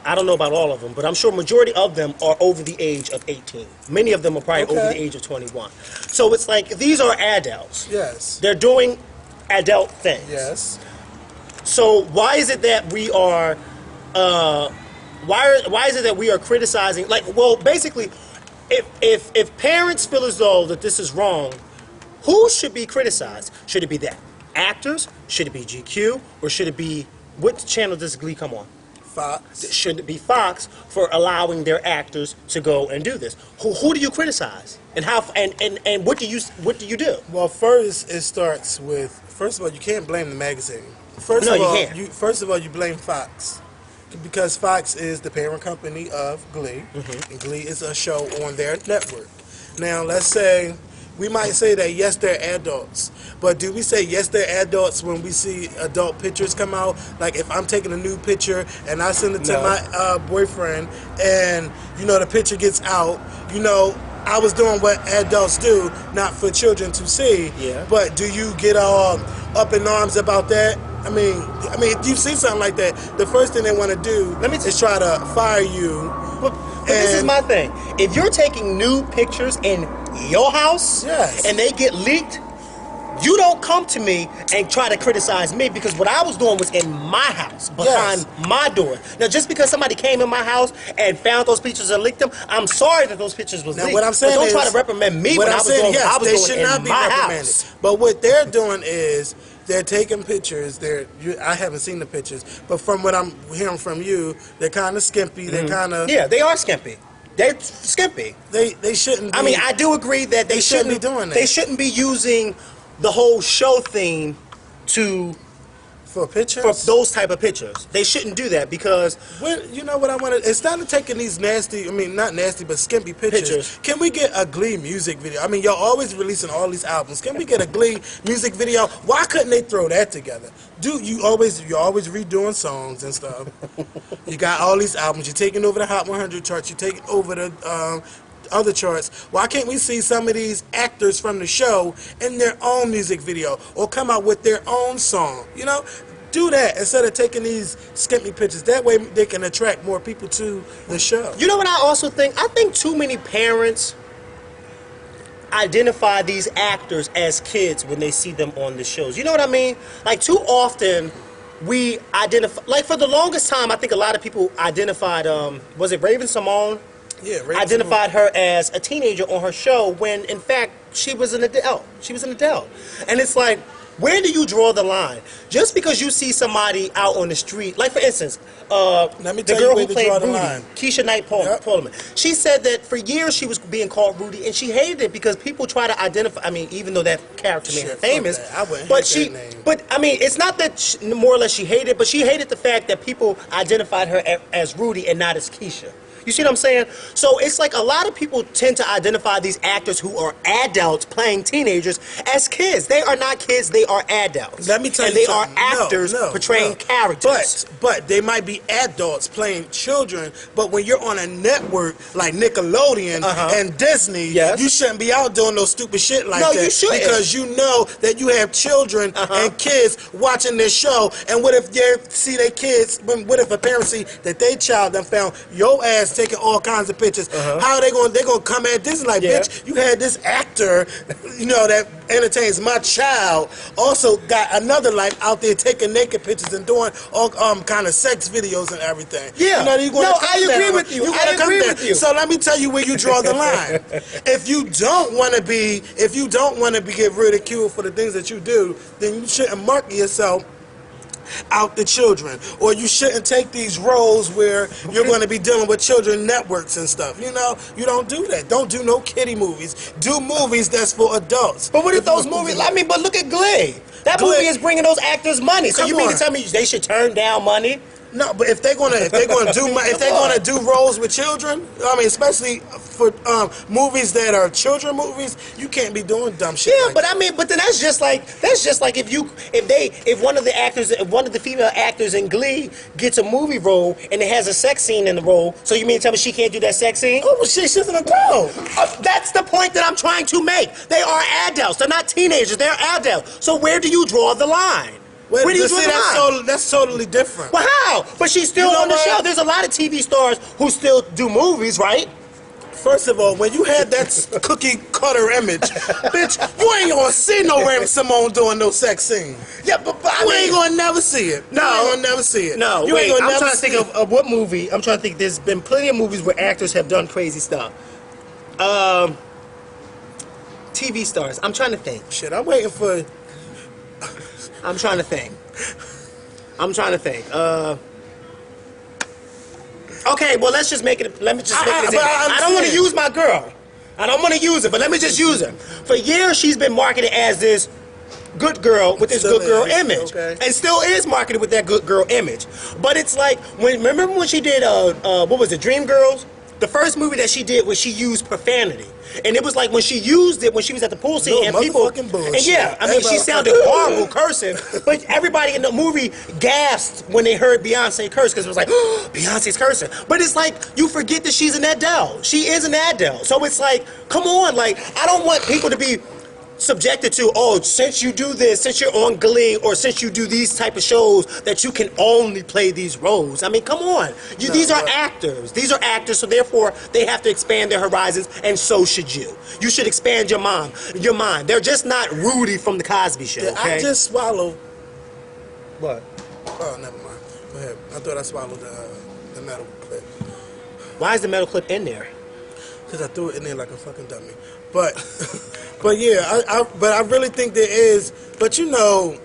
[SPEAKER 2] I don't know about all of them, but I'm sure majority of them are over the age of 18. Many of them are probably over the age of 21. So it's like, these are adults.
[SPEAKER 1] Yes.
[SPEAKER 2] They're doing adult things.
[SPEAKER 1] Yes.
[SPEAKER 2] So why is it that we are, why is it that we are criticizing, like, well, basically, if parents feel as though that this is wrong, who should be criticized? Should it be the actors? Should it be GQ? Or should it be, what channel does Glee come on?
[SPEAKER 1] Fox.
[SPEAKER 2] Should it be Fox for allowing their actors to go and do this? Who do you criticize? And how, and what do you do?
[SPEAKER 1] Well, first it starts with, first of all, you can't blame the magazine. First
[SPEAKER 2] No,
[SPEAKER 1] of
[SPEAKER 2] you
[SPEAKER 1] all,
[SPEAKER 2] can't.
[SPEAKER 1] First of all, you blame Fox. Because Fox is the parent company of Glee.
[SPEAKER 2] Mm-hmm.
[SPEAKER 1] And Glee is a show on their network. Now, let's say, we might say that yes, they're adults. But do we say yes, they're adults when we see adult pictures come out? Like if I'm taking a new picture and I send it to
[SPEAKER 2] No.
[SPEAKER 1] my boyfriend and, you know, the picture gets out, you know, I was doing what adults do, not for children to see.
[SPEAKER 2] Yeah.
[SPEAKER 1] But do you get all up in arms about that? I mean, if you see something like that, the first thing they want to do is try to fire you.
[SPEAKER 2] But this is my thing. If you're taking new pictures in your house
[SPEAKER 1] Yes.
[SPEAKER 2] and they get leaked, you don't come to me and try to criticize me because what I was doing was in my house, behind my door. Now, just because somebody came in my house and found those pictures and leaked them, I'm sorry that those pictures was
[SPEAKER 1] Now,
[SPEAKER 2] leaked.
[SPEAKER 1] what I'm saying
[SPEAKER 2] but don't
[SPEAKER 1] is,
[SPEAKER 2] try to reprimand me
[SPEAKER 1] what
[SPEAKER 2] when I
[SPEAKER 1] I'm
[SPEAKER 2] was
[SPEAKER 1] saying,
[SPEAKER 2] doing what I
[SPEAKER 1] yes,
[SPEAKER 2] was
[SPEAKER 1] they
[SPEAKER 2] doing
[SPEAKER 1] should
[SPEAKER 2] in
[SPEAKER 1] not be
[SPEAKER 2] my
[SPEAKER 1] reprimanded.
[SPEAKER 2] house.
[SPEAKER 1] But what they're doing is they're taking pictures. I haven't seen the pictures, but from what I'm hearing from you, they're kind of skimpy. They're kind of
[SPEAKER 2] Yeah, they are skimpy. They're skimpy.
[SPEAKER 1] They shouldn't. Be,
[SPEAKER 2] I mean, I do agree that they
[SPEAKER 1] shouldn't
[SPEAKER 2] shouldn't
[SPEAKER 1] be doing that.
[SPEAKER 2] They shouldn't be using the whole show theme to
[SPEAKER 1] for pictures.
[SPEAKER 2] for those type of pictures. They shouldn't do that because
[SPEAKER 1] You know what I want to? Instead of taking these nasty, I mean not nasty, but skimpy pictures, can we get a Glee music video? I mean, y'all always releasing all these albums. Can we get a Glee music video? Why couldn't they throw that together? You're always redoing songs and stuff. You got all these albums. You're taking over the Hot 100 charts. You're taking over the other charts. Why can't we see some of these actors from the show in their own music video or come out with their own song? You know, do that instead of taking these skimpy pictures. That way they can attract more people to the show.
[SPEAKER 2] You know what I also think? I think too many parents identify these actors as kids when they see them on the shows. You know what I mean? Like, too often we identify, like, for the longest time, I think a lot of people identified, was it Raven Simone?
[SPEAKER 1] Yeah, Raven
[SPEAKER 2] identified her as a teenager on her show when, in fact, she was an adult. She was an adult. And it's like, where do you draw the line? Just because you see somebody out on the street, like, for instance,
[SPEAKER 1] Let me
[SPEAKER 2] the
[SPEAKER 1] tell
[SPEAKER 2] girl
[SPEAKER 1] you where
[SPEAKER 2] who
[SPEAKER 1] to
[SPEAKER 2] played
[SPEAKER 1] draw the
[SPEAKER 2] Rudy,
[SPEAKER 1] line.
[SPEAKER 2] Keisha Knight Pullman, she said that for years she was being called Rudy, and she hated it because people try to identify. I mean, even though that character made her famous,
[SPEAKER 1] I wouldn't
[SPEAKER 2] but
[SPEAKER 1] hate that name.
[SPEAKER 2] but I mean, it's not that more or less she hated it, but she hated the fact that people identified her as Rudy and not as Keisha. You see what I'm saying? So it's like a lot of people tend to identify these actors who are adults playing teenagers as kids. They are not kids, they are adults.
[SPEAKER 1] Let me tell
[SPEAKER 2] and
[SPEAKER 1] you
[SPEAKER 2] they
[SPEAKER 1] something.
[SPEAKER 2] are actors portraying characters.
[SPEAKER 1] But they might be adults playing children, but when you're on a network like Nickelodeon and Disney,
[SPEAKER 2] Yes.
[SPEAKER 1] you shouldn't be out doing no stupid shit like that.
[SPEAKER 2] No, you shouldn't.
[SPEAKER 1] Because you know that you have children and kids watching this show, and what if they see their kids, what if a parent see that their child done found your ass taking all kinds of pictures? How are they going to come at this like, bitch, you had this actor, you know, that entertains my child, also got another life out there taking naked pictures and doing all kind of sex videos and everything.
[SPEAKER 2] Yeah.
[SPEAKER 1] You know, you're gonna
[SPEAKER 2] No,
[SPEAKER 1] come
[SPEAKER 2] I agree
[SPEAKER 1] down.
[SPEAKER 2] with you.
[SPEAKER 1] You gotta
[SPEAKER 2] I
[SPEAKER 1] come
[SPEAKER 2] agree
[SPEAKER 1] down.
[SPEAKER 2] with you.
[SPEAKER 1] So let me tell you where you draw the line. If you don't want to be get ridiculed for the things that you do, then you shouldn't market yourself out the children, or you shouldn't take these roles where you're going to be dealing with children networks and stuff. You know, you don't do that. Don't do no kiddie movies. Do movies that's for adults.
[SPEAKER 2] But what if those movies? I mean, but look at Glee. That
[SPEAKER 1] Glee.
[SPEAKER 2] movie is bringing those actors money. So
[SPEAKER 1] Come
[SPEAKER 2] you mean
[SPEAKER 1] on.
[SPEAKER 2] to tell me they should turn down money?
[SPEAKER 1] No, but if they're gonna do roles with children, I mean, especially for movies that are children movies, you can't be doing dumb shit.
[SPEAKER 2] Yeah,
[SPEAKER 1] like
[SPEAKER 2] but
[SPEAKER 1] that.
[SPEAKER 2] I mean, but then that's just like if one of the female actors in Glee gets a movie role and it has a sex scene in the role, so you mean to tell me she can't do that sex scene?
[SPEAKER 1] Oh, well, she's an adult.
[SPEAKER 2] That's the point that I'm trying to make. They are adults. They're not teenagers. They're adults. So where do you draw the line?
[SPEAKER 1] Where
[SPEAKER 2] do you draw the line?
[SPEAKER 1] That's totally different.
[SPEAKER 2] Well, how? But she's still
[SPEAKER 1] You know
[SPEAKER 2] on the
[SPEAKER 1] what?
[SPEAKER 2] show. There's a lot of TV stars who still do movies, right?
[SPEAKER 1] First of all, when you had that cookie cutter image, bitch, you ain't gonna see no Raven Simone doing no sex scene.
[SPEAKER 2] Yeah, but I
[SPEAKER 1] You
[SPEAKER 2] mean,
[SPEAKER 1] ain't gonna never see it.
[SPEAKER 2] No.
[SPEAKER 1] You ain't gonna never see it.
[SPEAKER 2] No,
[SPEAKER 1] you
[SPEAKER 2] wait,
[SPEAKER 1] ain't gonna
[SPEAKER 2] I'm
[SPEAKER 1] never
[SPEAKER 2] trying to think
[SPEAKER 1] see it.
[SPEAKER 2] of what movie. I'm trying to think. There's been plenty of movies where actors have done crazy stuff. TV stars. I'm trying to think.
[SPEAKER 1] Shit, I'm waiting for.
[SPEAKER 2] I'm trying to think. Okay, well, let's just make it. Let me just make it. I don't want to use my girl. I don't want to use it, but let me just use her. For years, she's been marketed as this good girl with this good girl image, and still is marketed with that good girl image. But it's like remember when she did what was it, Dreamgirls? The first movie that she did was she used profanity. And it was like when she used it when she was at the pool scene and people
[SPEAKER 1] motherfucking bullshit.
[SPEAKER 2] and yeah, I mean she sounded horrible cursing, but everybody in the movie gasped when they heard Beyonce curse because it was like, oh, Beyonce's cursing. But it's like you forget that she's an adult. She is an adult. So it's like, come on, like I don't want people to be subjected to, oh, since you do this, since you're on Glee, or since you do these type of shows, that you can only play these roles. I mean, come on. These are actors. These are actors, so therefore they have to expand their horizons, and so should you. You should expand your mind. They're just not Rudy from the Cosby Show.
[SPEAKER 1] Yeah,
[SPEAKER 2] Okay?
[SPEAKER 1] I just swallowed.
[SPEAKER 2] What?
[SPEAKER 1] Oh, never mind. Go ahead. I thought I swallowed the metal clip.
[SPEAKER 2] Why is the metal clip in there?
[SPEAKER 1] Because I threw it in there like a fucking dummy. But, but yeah, but I really think there is. But you know,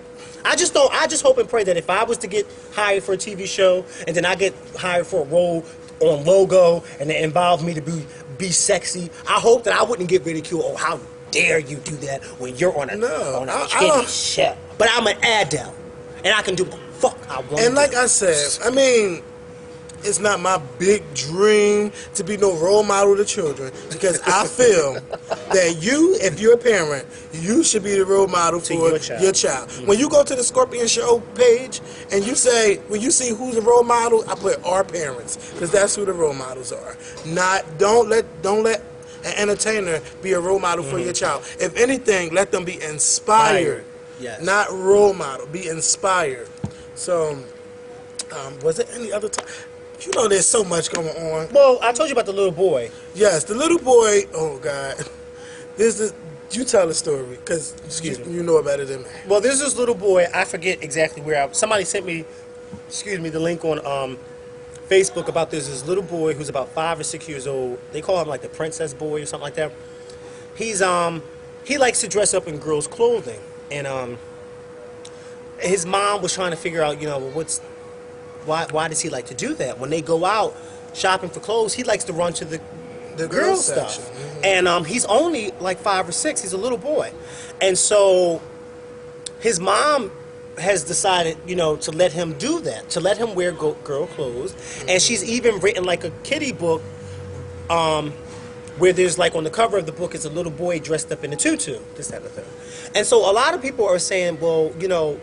[SPEAKER 2] I just hope and pray that if I was to get hired for a TV show and then I get hired for a role on Logo and it involves me to be sexy, I hope that I wouldn't get ridiculed. Oh, how dare you do that when you're on a kiddie show? But I'm an adult and I can do what the fuck I want.
[SPEAKER 1] And like I said, I mean, it's not my big dream to be no role model to children, because I feel that if you're a parent, you should be the role model for your child. Mm-hmm. When you go to the Skorpion Show page and when you see who's a role model, I put our parents, because that's who the role models are. Don't let an entertainer, be a role model for your child. If anything, let them be inspired.
[SPEAKER 2] Yes.
[SPEAKER 1] Not role model, be inspired. So, was there any other time? You know, there's so much going on.
[SPEAKER 2] Well, I told you about the little boy.
[SPEAKER 1] Yes, the little boy. Oh God, this is. You tell the story, because you know about it than me.
[SPEAKER 2] Well, there's this little boy. I forget exactly where. Somebody sent me, the link on Facebook about this little boy who's about 5 or 6 years old. They call him like the princess boy or something like that. He's he likes to dress up in girls' clothing, and his mom was trying to figure out, you know, why does he like to do that? When they go out shopping for clothes, he likes to run to the girl stuff. And he's only like 5 or 6. He's a little boy. And so his mom has decided, you know, to let him do that, to let him wear girl clothes. And she's even written like a kiddie book where there's like on the cover of the book is a little boy dressed up in a tutu, this type of thing. And so a lot of people are saying, well, you know,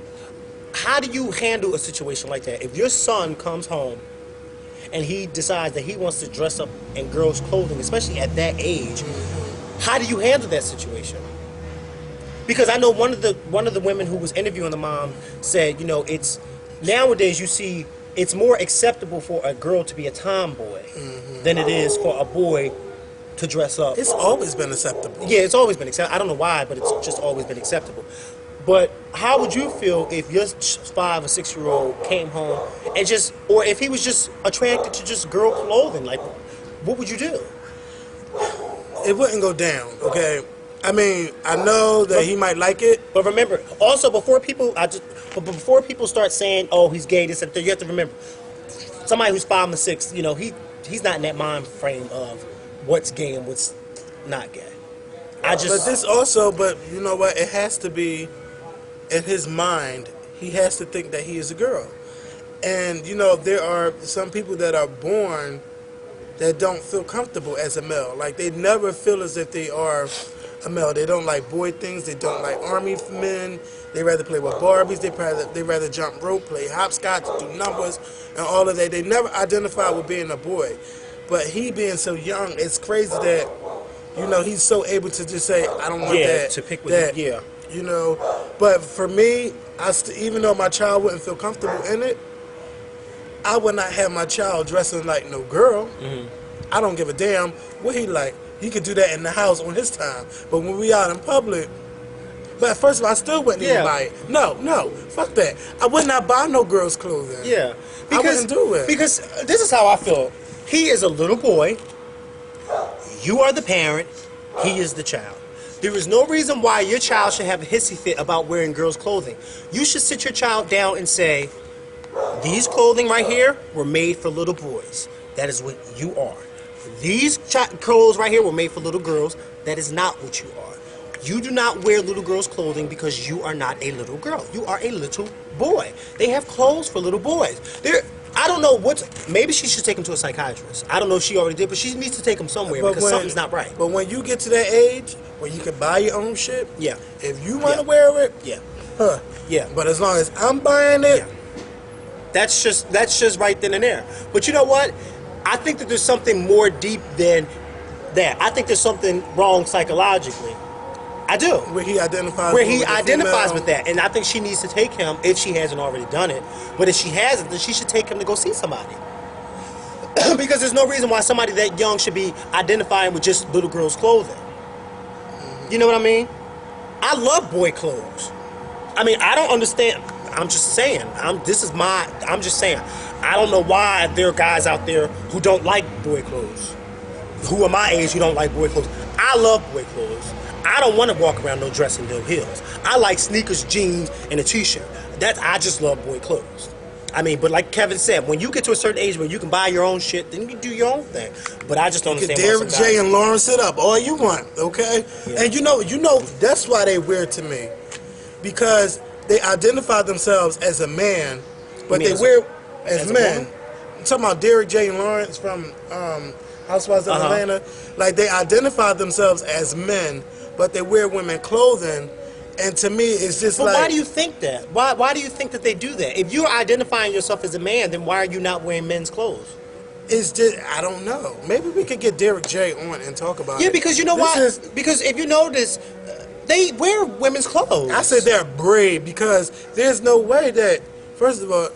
[SPEAKER 2] how do you handle a situation like that? If your son comes home and he decides that he wants to dress up in girls' clothing, especially at that age, how do you handle that situation? Because I know one of the women who was interviewing the mom said, you know, it's nowadays you see it's more acceptable for a girl to be a tomboy than it is for a boy to dress up.
[SPEAKER 1] It's always been acceptable.
[SPEAKER 2] Yeah, it's always been acceptable. I don't know why, but it's just always been acceptable. But how would you feel if your 5 or 6 year old came home and just, or if he was just attracted to just girl clothing? Like, what would you do?
[SPEAKER 1] It wouldn't go down, okay? I mean, I know that he might like it.
[SPEAKER 2] But remember, also before people start saying, "Oh, he's gay," this and that, you have to remember, somebody who's 5 or 6, you know, he's not in that mind frame of what's gay and what's not gay.
[SPEAKER 1] But this also, but you know what? It has to be in his mind. He has to think that he is a girl, and you know there are some people that are born that don't feel comfortable as a male. Like they never feel as if they are a male. They don't like boy things. They don't like army men. They rather play with Barbies. They rather jump rope, play hopscotch, do numbers, and all of that. They never identify with being a boy. But he being so young, it's crazy that, you know, he's so able to just say, I don't want that.
[SPEAKER 2] To pick with
[SPEAKER 1] that,
[SPEAKER 2] yeah.
[SPEAKER 1] You know, but for me, even though my child wouldn't feel comfortable in it, I would not have my child dressing like no girl. I don't give a damn what he like. He could do that in the house on his time. But when we out in public, but first of all, I still wouldn't even buy it. No, fuck that. I would not buy no girls' clothing.
[SPEAKER 2] Yeah.
[SPEAKER 1] I wouldn't do it.
[SPEAKER 2] Because this is how I feel. He is a little boy. You are the parent. He is the child. There is no reason why your child should have a hissy fit about wearing girls' clothing. You should sit your child down and say, these clothing right here were made for little boys. That is what you are. These clothes right here were made for little girls. That is not what you are. You do not wear little girls' clothing because you are not a little girl. You are a little boy. They have clothes for little boys. I don't know maybe she should take him to a psychiatrist. I don't know if she already did, but she needs to take him somewhere because something's not right.
[SPEAKER 1] But when you get to that age where you can buy your own shit,
[SPEAKER 2] yeah.
[SPEAKER 1] If you want to wear it,
[SPEAKER 2] yeah.
[SPEAKER 1] But as long as I'm buying it,
[SPEAKER 2] that's just right then and there. But you know what? I think that there's something more deep than that. I think there's something wrong psychologically. I do.
[SPEAKER 1] Where he identifies
[SPEAKER 2] with that. And I think she needs to take him, if she hasn't already done it. But if she hasn't, then she should take him to go see somebody. Because there's no reason why somebody that young should be identifying with just little girls' clothing. You know what I mean? I love boy clothes. I mean, I don't understand. I'm just saying. I'm just saying. I don't know why there are guys out there who don't like boy clothes. Who are my age who don't like boy clothes. I love boy clothes. I don't want to walk around no dress and no heels. I like sneakers, jeans, and a t-shirt. I just love boy clothes. I mean, but like Kevin said, when you get to a certain age where you can buy your own shit, then you do your own thing. But I just don't understand why
[SPEAKER 1] Derek J and Lawrence it up all you want, okay? Yeah. And you know that's why they weird to me, because they identify themselves as a man, but they wear as men. I'm talking about Derek J and Lawrence from Housewives of Atlanta. Like they identify themselves as men, but they wear women clothing, and to me it's just
[SPEAKER 2] but why do you think that? Why do you think that they do that? If you're identifying yourself as a man, then why are you not wearing men's clothes?
[SPEAKER 1] It's just, I don't know. Maybe we could get Derek J on and talk about it.
[SPEAKER 2] Yeah, because you know why? Because if you notice, they wear women's clothes.
[SPEAKER 1] I say they're brave because there's no way that, first of all,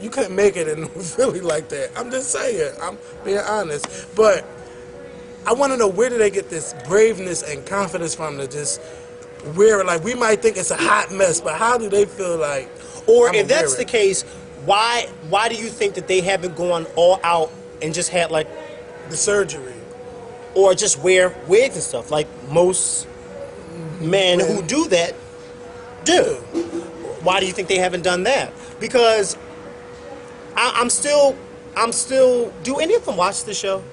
[SPEAKER 1] you couldn't make it in Philly like that. I'm just saying. I'm being honest. But I want to know, where do they get this braveness and confidence from to just wear it? Like, we might think it's a hot mess, but how do they feel like?
[SPEAKER 2] Or if that's the case, why do you think that they haven't gone all out and just had like
[SPEAKER 1] the surgery,
[SPEAKER 2] or just wear wigs and stuff like most men who do that do? Why do you think they haven't done that? Because I'm still. Do any of them watch the show?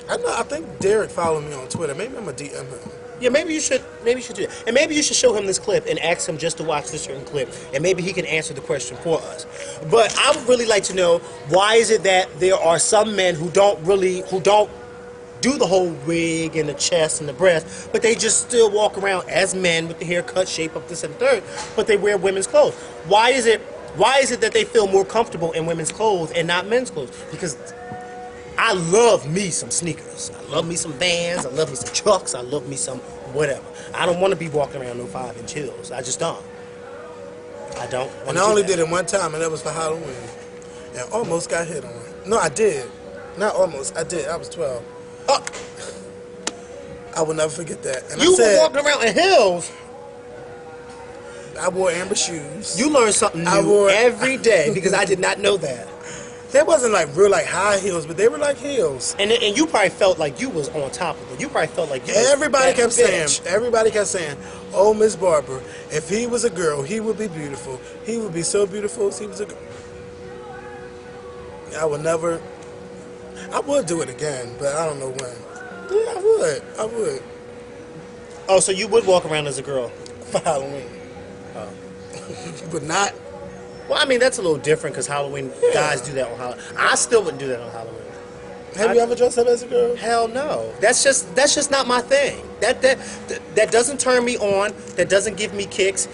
[SPEAKER 1] I know. I think Derek followed me on Twitter. Maybe I'm a DM him.
[SPEAKER 2] Yeah, maybe you should do that. And maybe you should show him this clip and ask him just to watch this certain clip, and maybe he can answer the question for us. But I would really like to know, why is it that there are some men who don't do the whole wig and the chest and the breast, but they just still walk around as men with the haircut, shape up this and third, but they wear women's clothes? Why is it that they feel more comfortable in women's clothes and not men's clothes? Because I love me some sneakers. I love me some Vans. I love me some Chucks. I love me some whatever. I don't want to be walking around no 5-inch heels. I just don't. I don't.
[SPEAKER 1] And I only did it one time, and that was for Halloween. And almost got hit on. No, I did. Not almost. I did. I was 12. Oh. I will never forget that. And
[SPEAKER 2] you were walking around in heels.
[SPEAKER 1] I wore amber shoes.
[SPEAKER 2] You learn something new every day, because I did not know that.
[SPEAKER 1] They wasn't like real like high heels, but they were like heels.
[SPEAKER 2] And you probably felt like you was on top of it. You probably felt like you
[SPEAKER 1] everybody kept saying, "Oh, Miss Barbara, if he was a girl, he would be beautiful. He would be so beautiful if he was a girl." I would do it again, but I don't know when. Yeah, I would.
[SPEAKER 2] Oh, so you would walk around as a girl
[SPEAKER 1] for Halloween?
[SPEAKER 2] Oh.
[SPEAKER 1] But not.
[SPEAKER 2] Well, I mean, that's a little different, because Halloween, guys do that on Halloween. I still wouldn't do that on Halloween.
[SPEAKER 1] Have you ever dressed up as a girl?
[SPEAKER 2] Hell no. That's just not my thing. That doesn't turn me on. That doesn't give me kicks.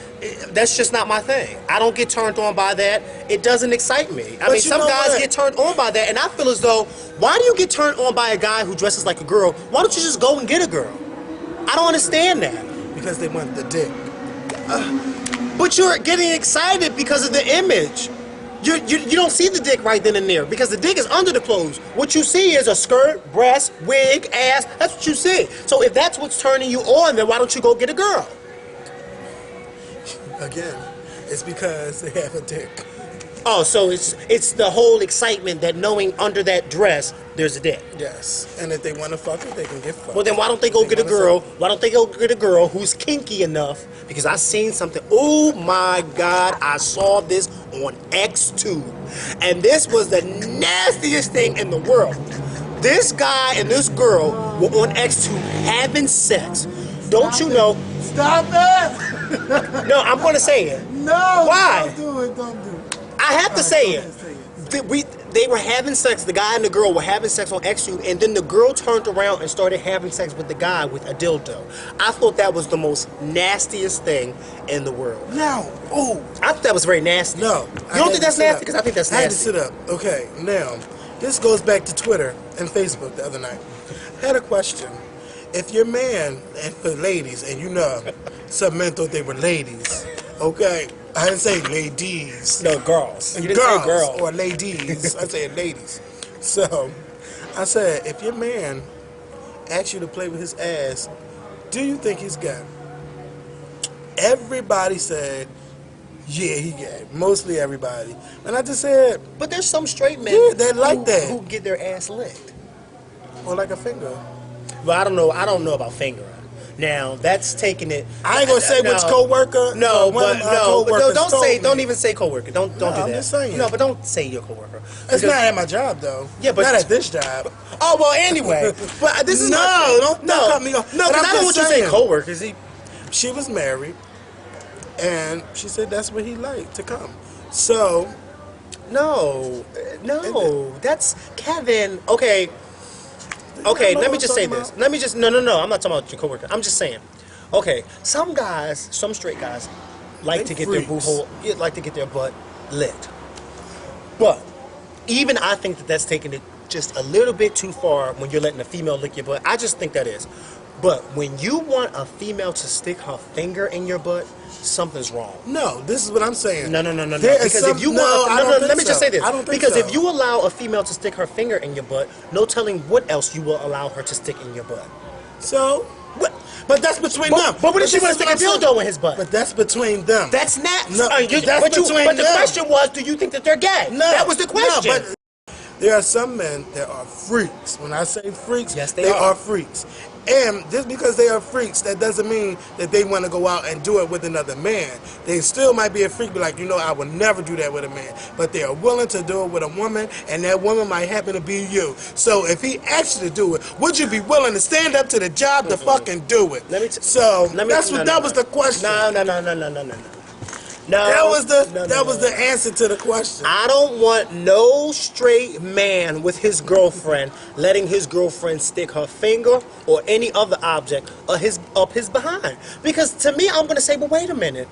[SPEAKER 2] That's just not my thing. I don't get turned on by that. It doesn't excite me. I mean, some guys get turned on by that, and I feel as though, why do you get turned on by a guy who dresses like a girl? Why don't you just go and get a girl? I don't understand that.
[SPEAKER 1] Because they want the dick.
[SPEAKER 2] But you're getting excited because of the image. You don't see the dick right then and there, because the dick is under the clothes. What you see is a skirt, breast, wig, ass. That's what you see. So if that's what's turning you on, then why don't you go get a girl?
[SPEAKER 1] Again, it's because they have a dick.
[SPEAKER 2] Oh, so it's the whole excitement that knowing under that dress there's a dick.
[SPEAKER 1] Yes, and if they want to fuck it, they can get fucked.
[SPEAKER 2] Well, then why don't they go get a girl? Why don't they go get a girl who's kinky enough? Because I seen something. Oh my God! I saw this on X2, and this was the nastiest thing in the world. This guy and this girl were on X2 having sex. Don't you know?
[SPEAKER 1] Stop that!
[SPEAKER 2] No, I'm going to say it.
[SPEAKER 1] No.
[SPEAKER 2] Why?
[SPEAKER 1] Don't do it.
[SPEAKER 2] I have to say it. They were having sex. The guy and the girl were having sex on X2, and then the girl turned around and started having sex with the guy with a dildo. I thought that was the most nastiest thing in the world.
[SPEAKER 1] No. Oh,
[SPEAKER 2] I thought that was very nasty.
[SPEAKER 1] No.
[SPEAKER 2] You don't think that's nasty? Because I think that's nasty.
[SPEAKER 1] I had to sit up. Okay, now, this goes back to Twitter and Facebook the other night. I had a question. If your man, and for ladies, and you know, some men thought they were ladies, okay? I didn't say ladies.
[SPEAKER 2] No, girls. You didn't say girls.
[SPEAKER 1] Or ladies. I said ladies. So, I said, if your man asks you to play with his ass, do you think he's gay? Everybody said, yeah, he gay. Mostly everybody. And I just said...
[SPEAKER 2] But there's some straight men
[SPEAKER 1] that like that.
[SPEAKER 2] Who get their ass licked.
[SPEAKER 1] Or like a finger.
[SPEAKER 2] Well, I don't know about fingering. Now that's taking it.
[SPEAKER 1] I ain't gonna say which coworker.
[SPEAKER 2] Don't even say coworker. Don't do that.
[SPEAKER 1] I'm just saying.
[SPEAKER 2] No, but don't say your coworker.
[SPEAKER 1] It's not at my job though.
[SPEAKER 2] Yeah, but
[SPEAKER 1] not at this job.
[SPEAKER 2] Oh well, anyway. But this is
[SPEAKER 1] don't cut me off.
[SPEAKER 2] No, because I don't want you to say coworkers.
[SPEAKER 1] She was married, and she said that's what he liked to come. So,
[SPEAKER 2] no, that's Kevin. Okay, let me just say this. No, I'm not talking about your coworker. I'm just saying. Okay, some straight guys like to get their boohole, like to get their butt licked. But even I think that that's taking it just a little bit too far when you're letting a female lick your butt. I just think that is. But when you want a female to stick her finger in your butt, something's wrong.
[SPEAKER 1] No, this is what I'm saying.
[SPEAKER 2] No.
[SPEAKER 1] There is
[SPEAKER 2] Because
[SPEAKER 1] some-
[SPEAKER 2] if you
[SPEAKER 1] no,
[SPEAKER 2] want,
[SPEAKER 1] I don't think
[SPEAKER 2] let me just
[SPEAKER 1] so.
[SPEAKER 2] say this.
[SPEAKER 1] I don't think
[SPEAKER 2] Because
[SPEAKER 1] so.
[SPEAKER 2] if you allow a female to stick her finger in your butt, no telling what else you will allow her to stick in your butt.
[SPEAKER 1] So, but that's between them.
[SPEAKER 2] But what if she
[SPEAKER 1] this
[SPEAKER 2] wants to
[SPEAKER 1] is
[SPEAKER 2] stick a
[SPEAKER 1] what I'm saying.
[SPEAKER 2] dildo in his butt?
[SPEAKER 1] But that's between them.
[SPEAKER 2] That's not.
[SPEAKER 1] No, that's
[SPEAKER 2] but
[SPEAKER 1] between
[SPEAKER 2] but the
[SPEAKER 1] them.
[SPEAKER 2] question was, do you think that they're gay?
[SPEAKER 1] No,
[SPEAKER 2] that was the question.
[SPEAKER 1] No, but there are some men that are freaks. When I say freaks,
[SPEAKER 2] Yes,
[SPEAKER 1] they
[SPEAKER 2] they
[SPEAKER 1] are
[SPEAKER 2] are.
[SPEAKER 1] freaks. And just because they are freaks, that doesn't mean that they want to go out and do it with another man. They still might be a freak, be like, you know, I would never do that with a man. But they are willing to do it with a woman, and that woman might happen to be you. So if he asked you to do it, would you be willing to stand up to the job to fucking do it?
[SPEAKER 2] Let me
[SPEAKER 1] That was the question.
[SPEAKER 2] No.
[SPEAKER 1] That was the answer to the question.
[SPEAKER 2] I don't want no straight man with his girlfriend letting his girlfriend stick her finger or any other object up his behind. Because to me, I'm going to say, well, wait a minute.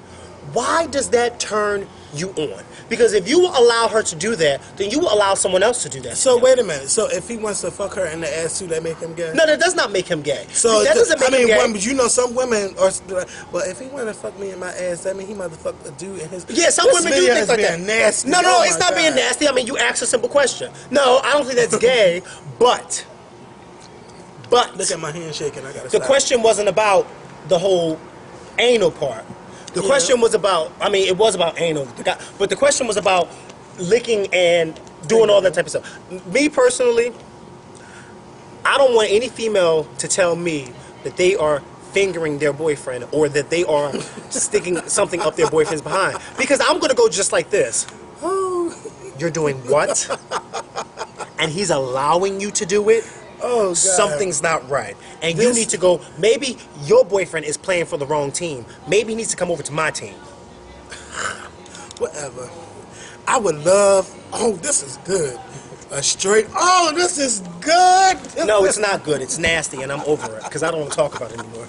[SPEAKER 2] Why does that turn you on? Because if you allow her to do that, then you will allow someone else to do that.
[SPEAKER 1] So wait a minute. So if he wants to fuck her in the ass too, that make him gay?
[SPEAKER 2] No, that does not make him gay.
[SPEAKER 1] So
[SPEAKER 2] that doesn't make him gay.
[SPEAKER 1] Women, you know, some women are. Well, if he want to fuck me in my ass, that mean he motherfuck a dude in his.
[SPEAKER 2] Yeah, some
[SPEAKER 1] This
[SPEAKER 2] women do
[SPEAKER 1] video
[SPEAKER 2] think
[SPEAKER 1] is
[SPEAKER 2] like
[SPEAKER 1] being
[SPEAKER 2] that.
[SPEAKER 1] Nasty.
[SPEAKER 2] No,
[SPEAKER 1] Oh
[SPEAKER 2] it's
[SPEAKER 1] my
[SPEAKER 2] not being
[SPEAKER 1] God.
[SPEAKER 2] nasty. I mean, you ask a simple question. No, I don't think that's gay. But
[SPEAKER 1] Look at my hand shaking. I gotta.
[SPEAKER 2] the
[SPEAKER 1] stop.
[SPEAKER 2] question wasn't about the whole anal part. The question was about. I mean, it was about anal, but the question was about licking and doing all that type of stuff. Me personally, I don't want any female to tell me that they are fingering their boyfriend or that they are sticking something up their boyfriend's behind, because I'm gonna go just like this. You're doing what? And he's allowing you to do it?
[SPEAKER 1] Oh, God.
[SPEAKER 2] Something's not right. And you need to go, maybe your boyfriend is playing for the wrong team. Maybe he needs to come over to my team.
[SPEAKER 1] Whatever. I would love. Oh, this is good. A straight. Oh, this is good.
[SPEAKER 2] No, it's not good. It's nasty, and I'm over it because I don't want to talk about it anymore.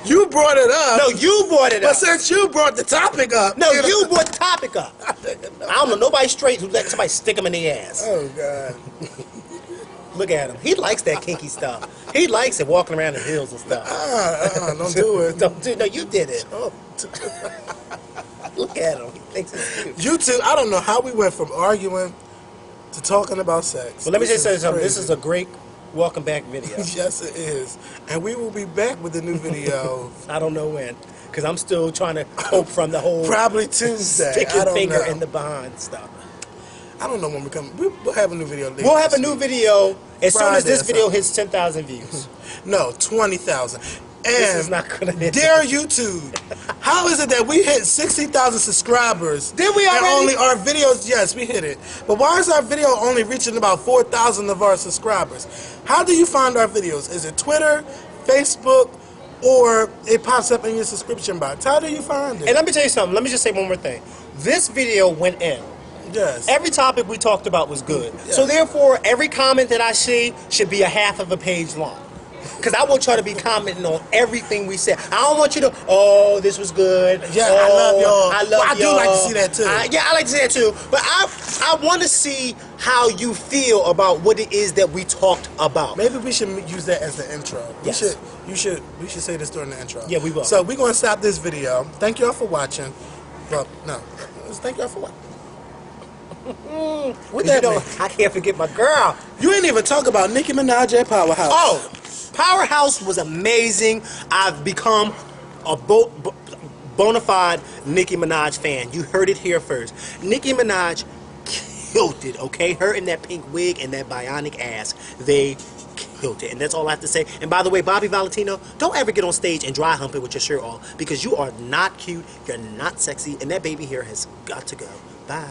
[SPEAKER 1] You brought it up.
[SPEAKER 2] No, you brought it
[SPEAKER 1] But
[SPEAKER 2] up.
[SPEAKER 1] since you brought the topic up.
[SPEAKER 2] No, you brought the topic up. I don't know nobody straight who let somebody stick him in the ass.
[SPEAKER 1] Oh, God.
[SPEAKER 2] Look at him. He likes that kinky stuff. He likes it, walking around in heels and stuff.
[SPEAKER 1] Don't do it.
[SPEAKER 2] Don't do. No, you did it. Oh. Look at him. He thinks it's cute.
[SPEAKER 1] You two, I don't know how we went from arguing to talking about sex.
[SPEAKER 2] Well, let me just say
[SPEAKER 1] This is
[SPEAKER 2] something. This
[SPEAKER 1] crazy.
[SPEAKER 2] is a great welcome back video.
[SPEAKER 1] Yes, it is. And we will be back with a new video.
[SPEAKER 2] I don't know when, because I'm still trying to cope from the whole
[SPEAKER 1] Probably Tuesday.
[SPEAKER 2] stick
[SPEAKER 1] I
[SPEAKER 2] your
[SPEAKER 1] don't
[SPEAKER 2] finger
[SPEAKER 1] know.
[SPEAKER 2] in the behind stuff.
[SPEAKER 1] I don't know when we come. We'll have a new video later.
[SPEAKER 2] We'll have a
[SPEAKER 1] this
[SPEAKER 2] new
[SPEAKER 1] week.
[SPEAKER 2] video as soon as
[SPEAKER 1] Friday
[SPEAKER 2] this
[SPEAKER 1] or
[SPEAKER 2] video
[SPEAKER 1] something.
[SPEAKER 2] hits 10,000 views.
[SPEAKER 1] No, 20,000. And
[SPEAKER 2] This is not gonna hit.
[SPEAKER 1] dear YouTube, how is it that we hit 60,000 subscribers?
[SPEAKER 2] Did we
[SPEAKER 1] and
[SPEAKER 2] already?
[SPEAKER 1] only our videos? Yes, we hit it. But why is our video only reaching about 4,000 of our subscribers? How do you find our videos? Is it Twitter, Facebook, or it pops up in your subscription box? How do you find it?
[SPEAKER 2] And let me tell you something. Let me just say one more thing. This video went in.
[SPEAKER 1] Yes.
[SPEAKER 2] Every topic we talked about was good. So therefore, every comment that I see should be a half of a page long. Because I want y'all to be commenting on everything we said. I don't want you to, oh, this was good.
[SPEAKER 1] Yeah,
[SPEAKER 2] oh,
[SPEAKER 1] I love y'all.
[SPEAKER 2] I love
[SPEAKER 1] Well, I do
[SPEAKER 2] y'all.
[SPEAKER 1] like to see that too.
[SPEAKER 2] Yeah, I like to see that too. But I want to see how you feel about what it is that we talked about.
[SPEAKER 1] Maybe we should use that as the intro.
[SPEAKER 2] Yes.
[SPEAKER 1] We should say this during the intro.
[SPEAKER 2] Yeah, we will.
[SPEAKER 1] So we're going to stop this video. Thank y'all for watching. Well, no. Thank y'all for watching. What that mean?
[SPEAKER 2] I can't forget my girl.
[SPEAKER 1] You ain't even talk about Nicki Minaj at Powerhouse.
[SPEAKER 2] Oh, Powerhouse was amazing. I've become a bona fide Nicki Minaj fan. You heard it here first. Nicki Minaj killed it, okay? Her in that pink wig and that bionic ass, they killed it. And that's all I have to say. And by the way, Bobby Valentino, don't ever get on stage and dry hump it with your shirt off, because you are not cute, you're not sexy, and that baby hair has got to go. Bye.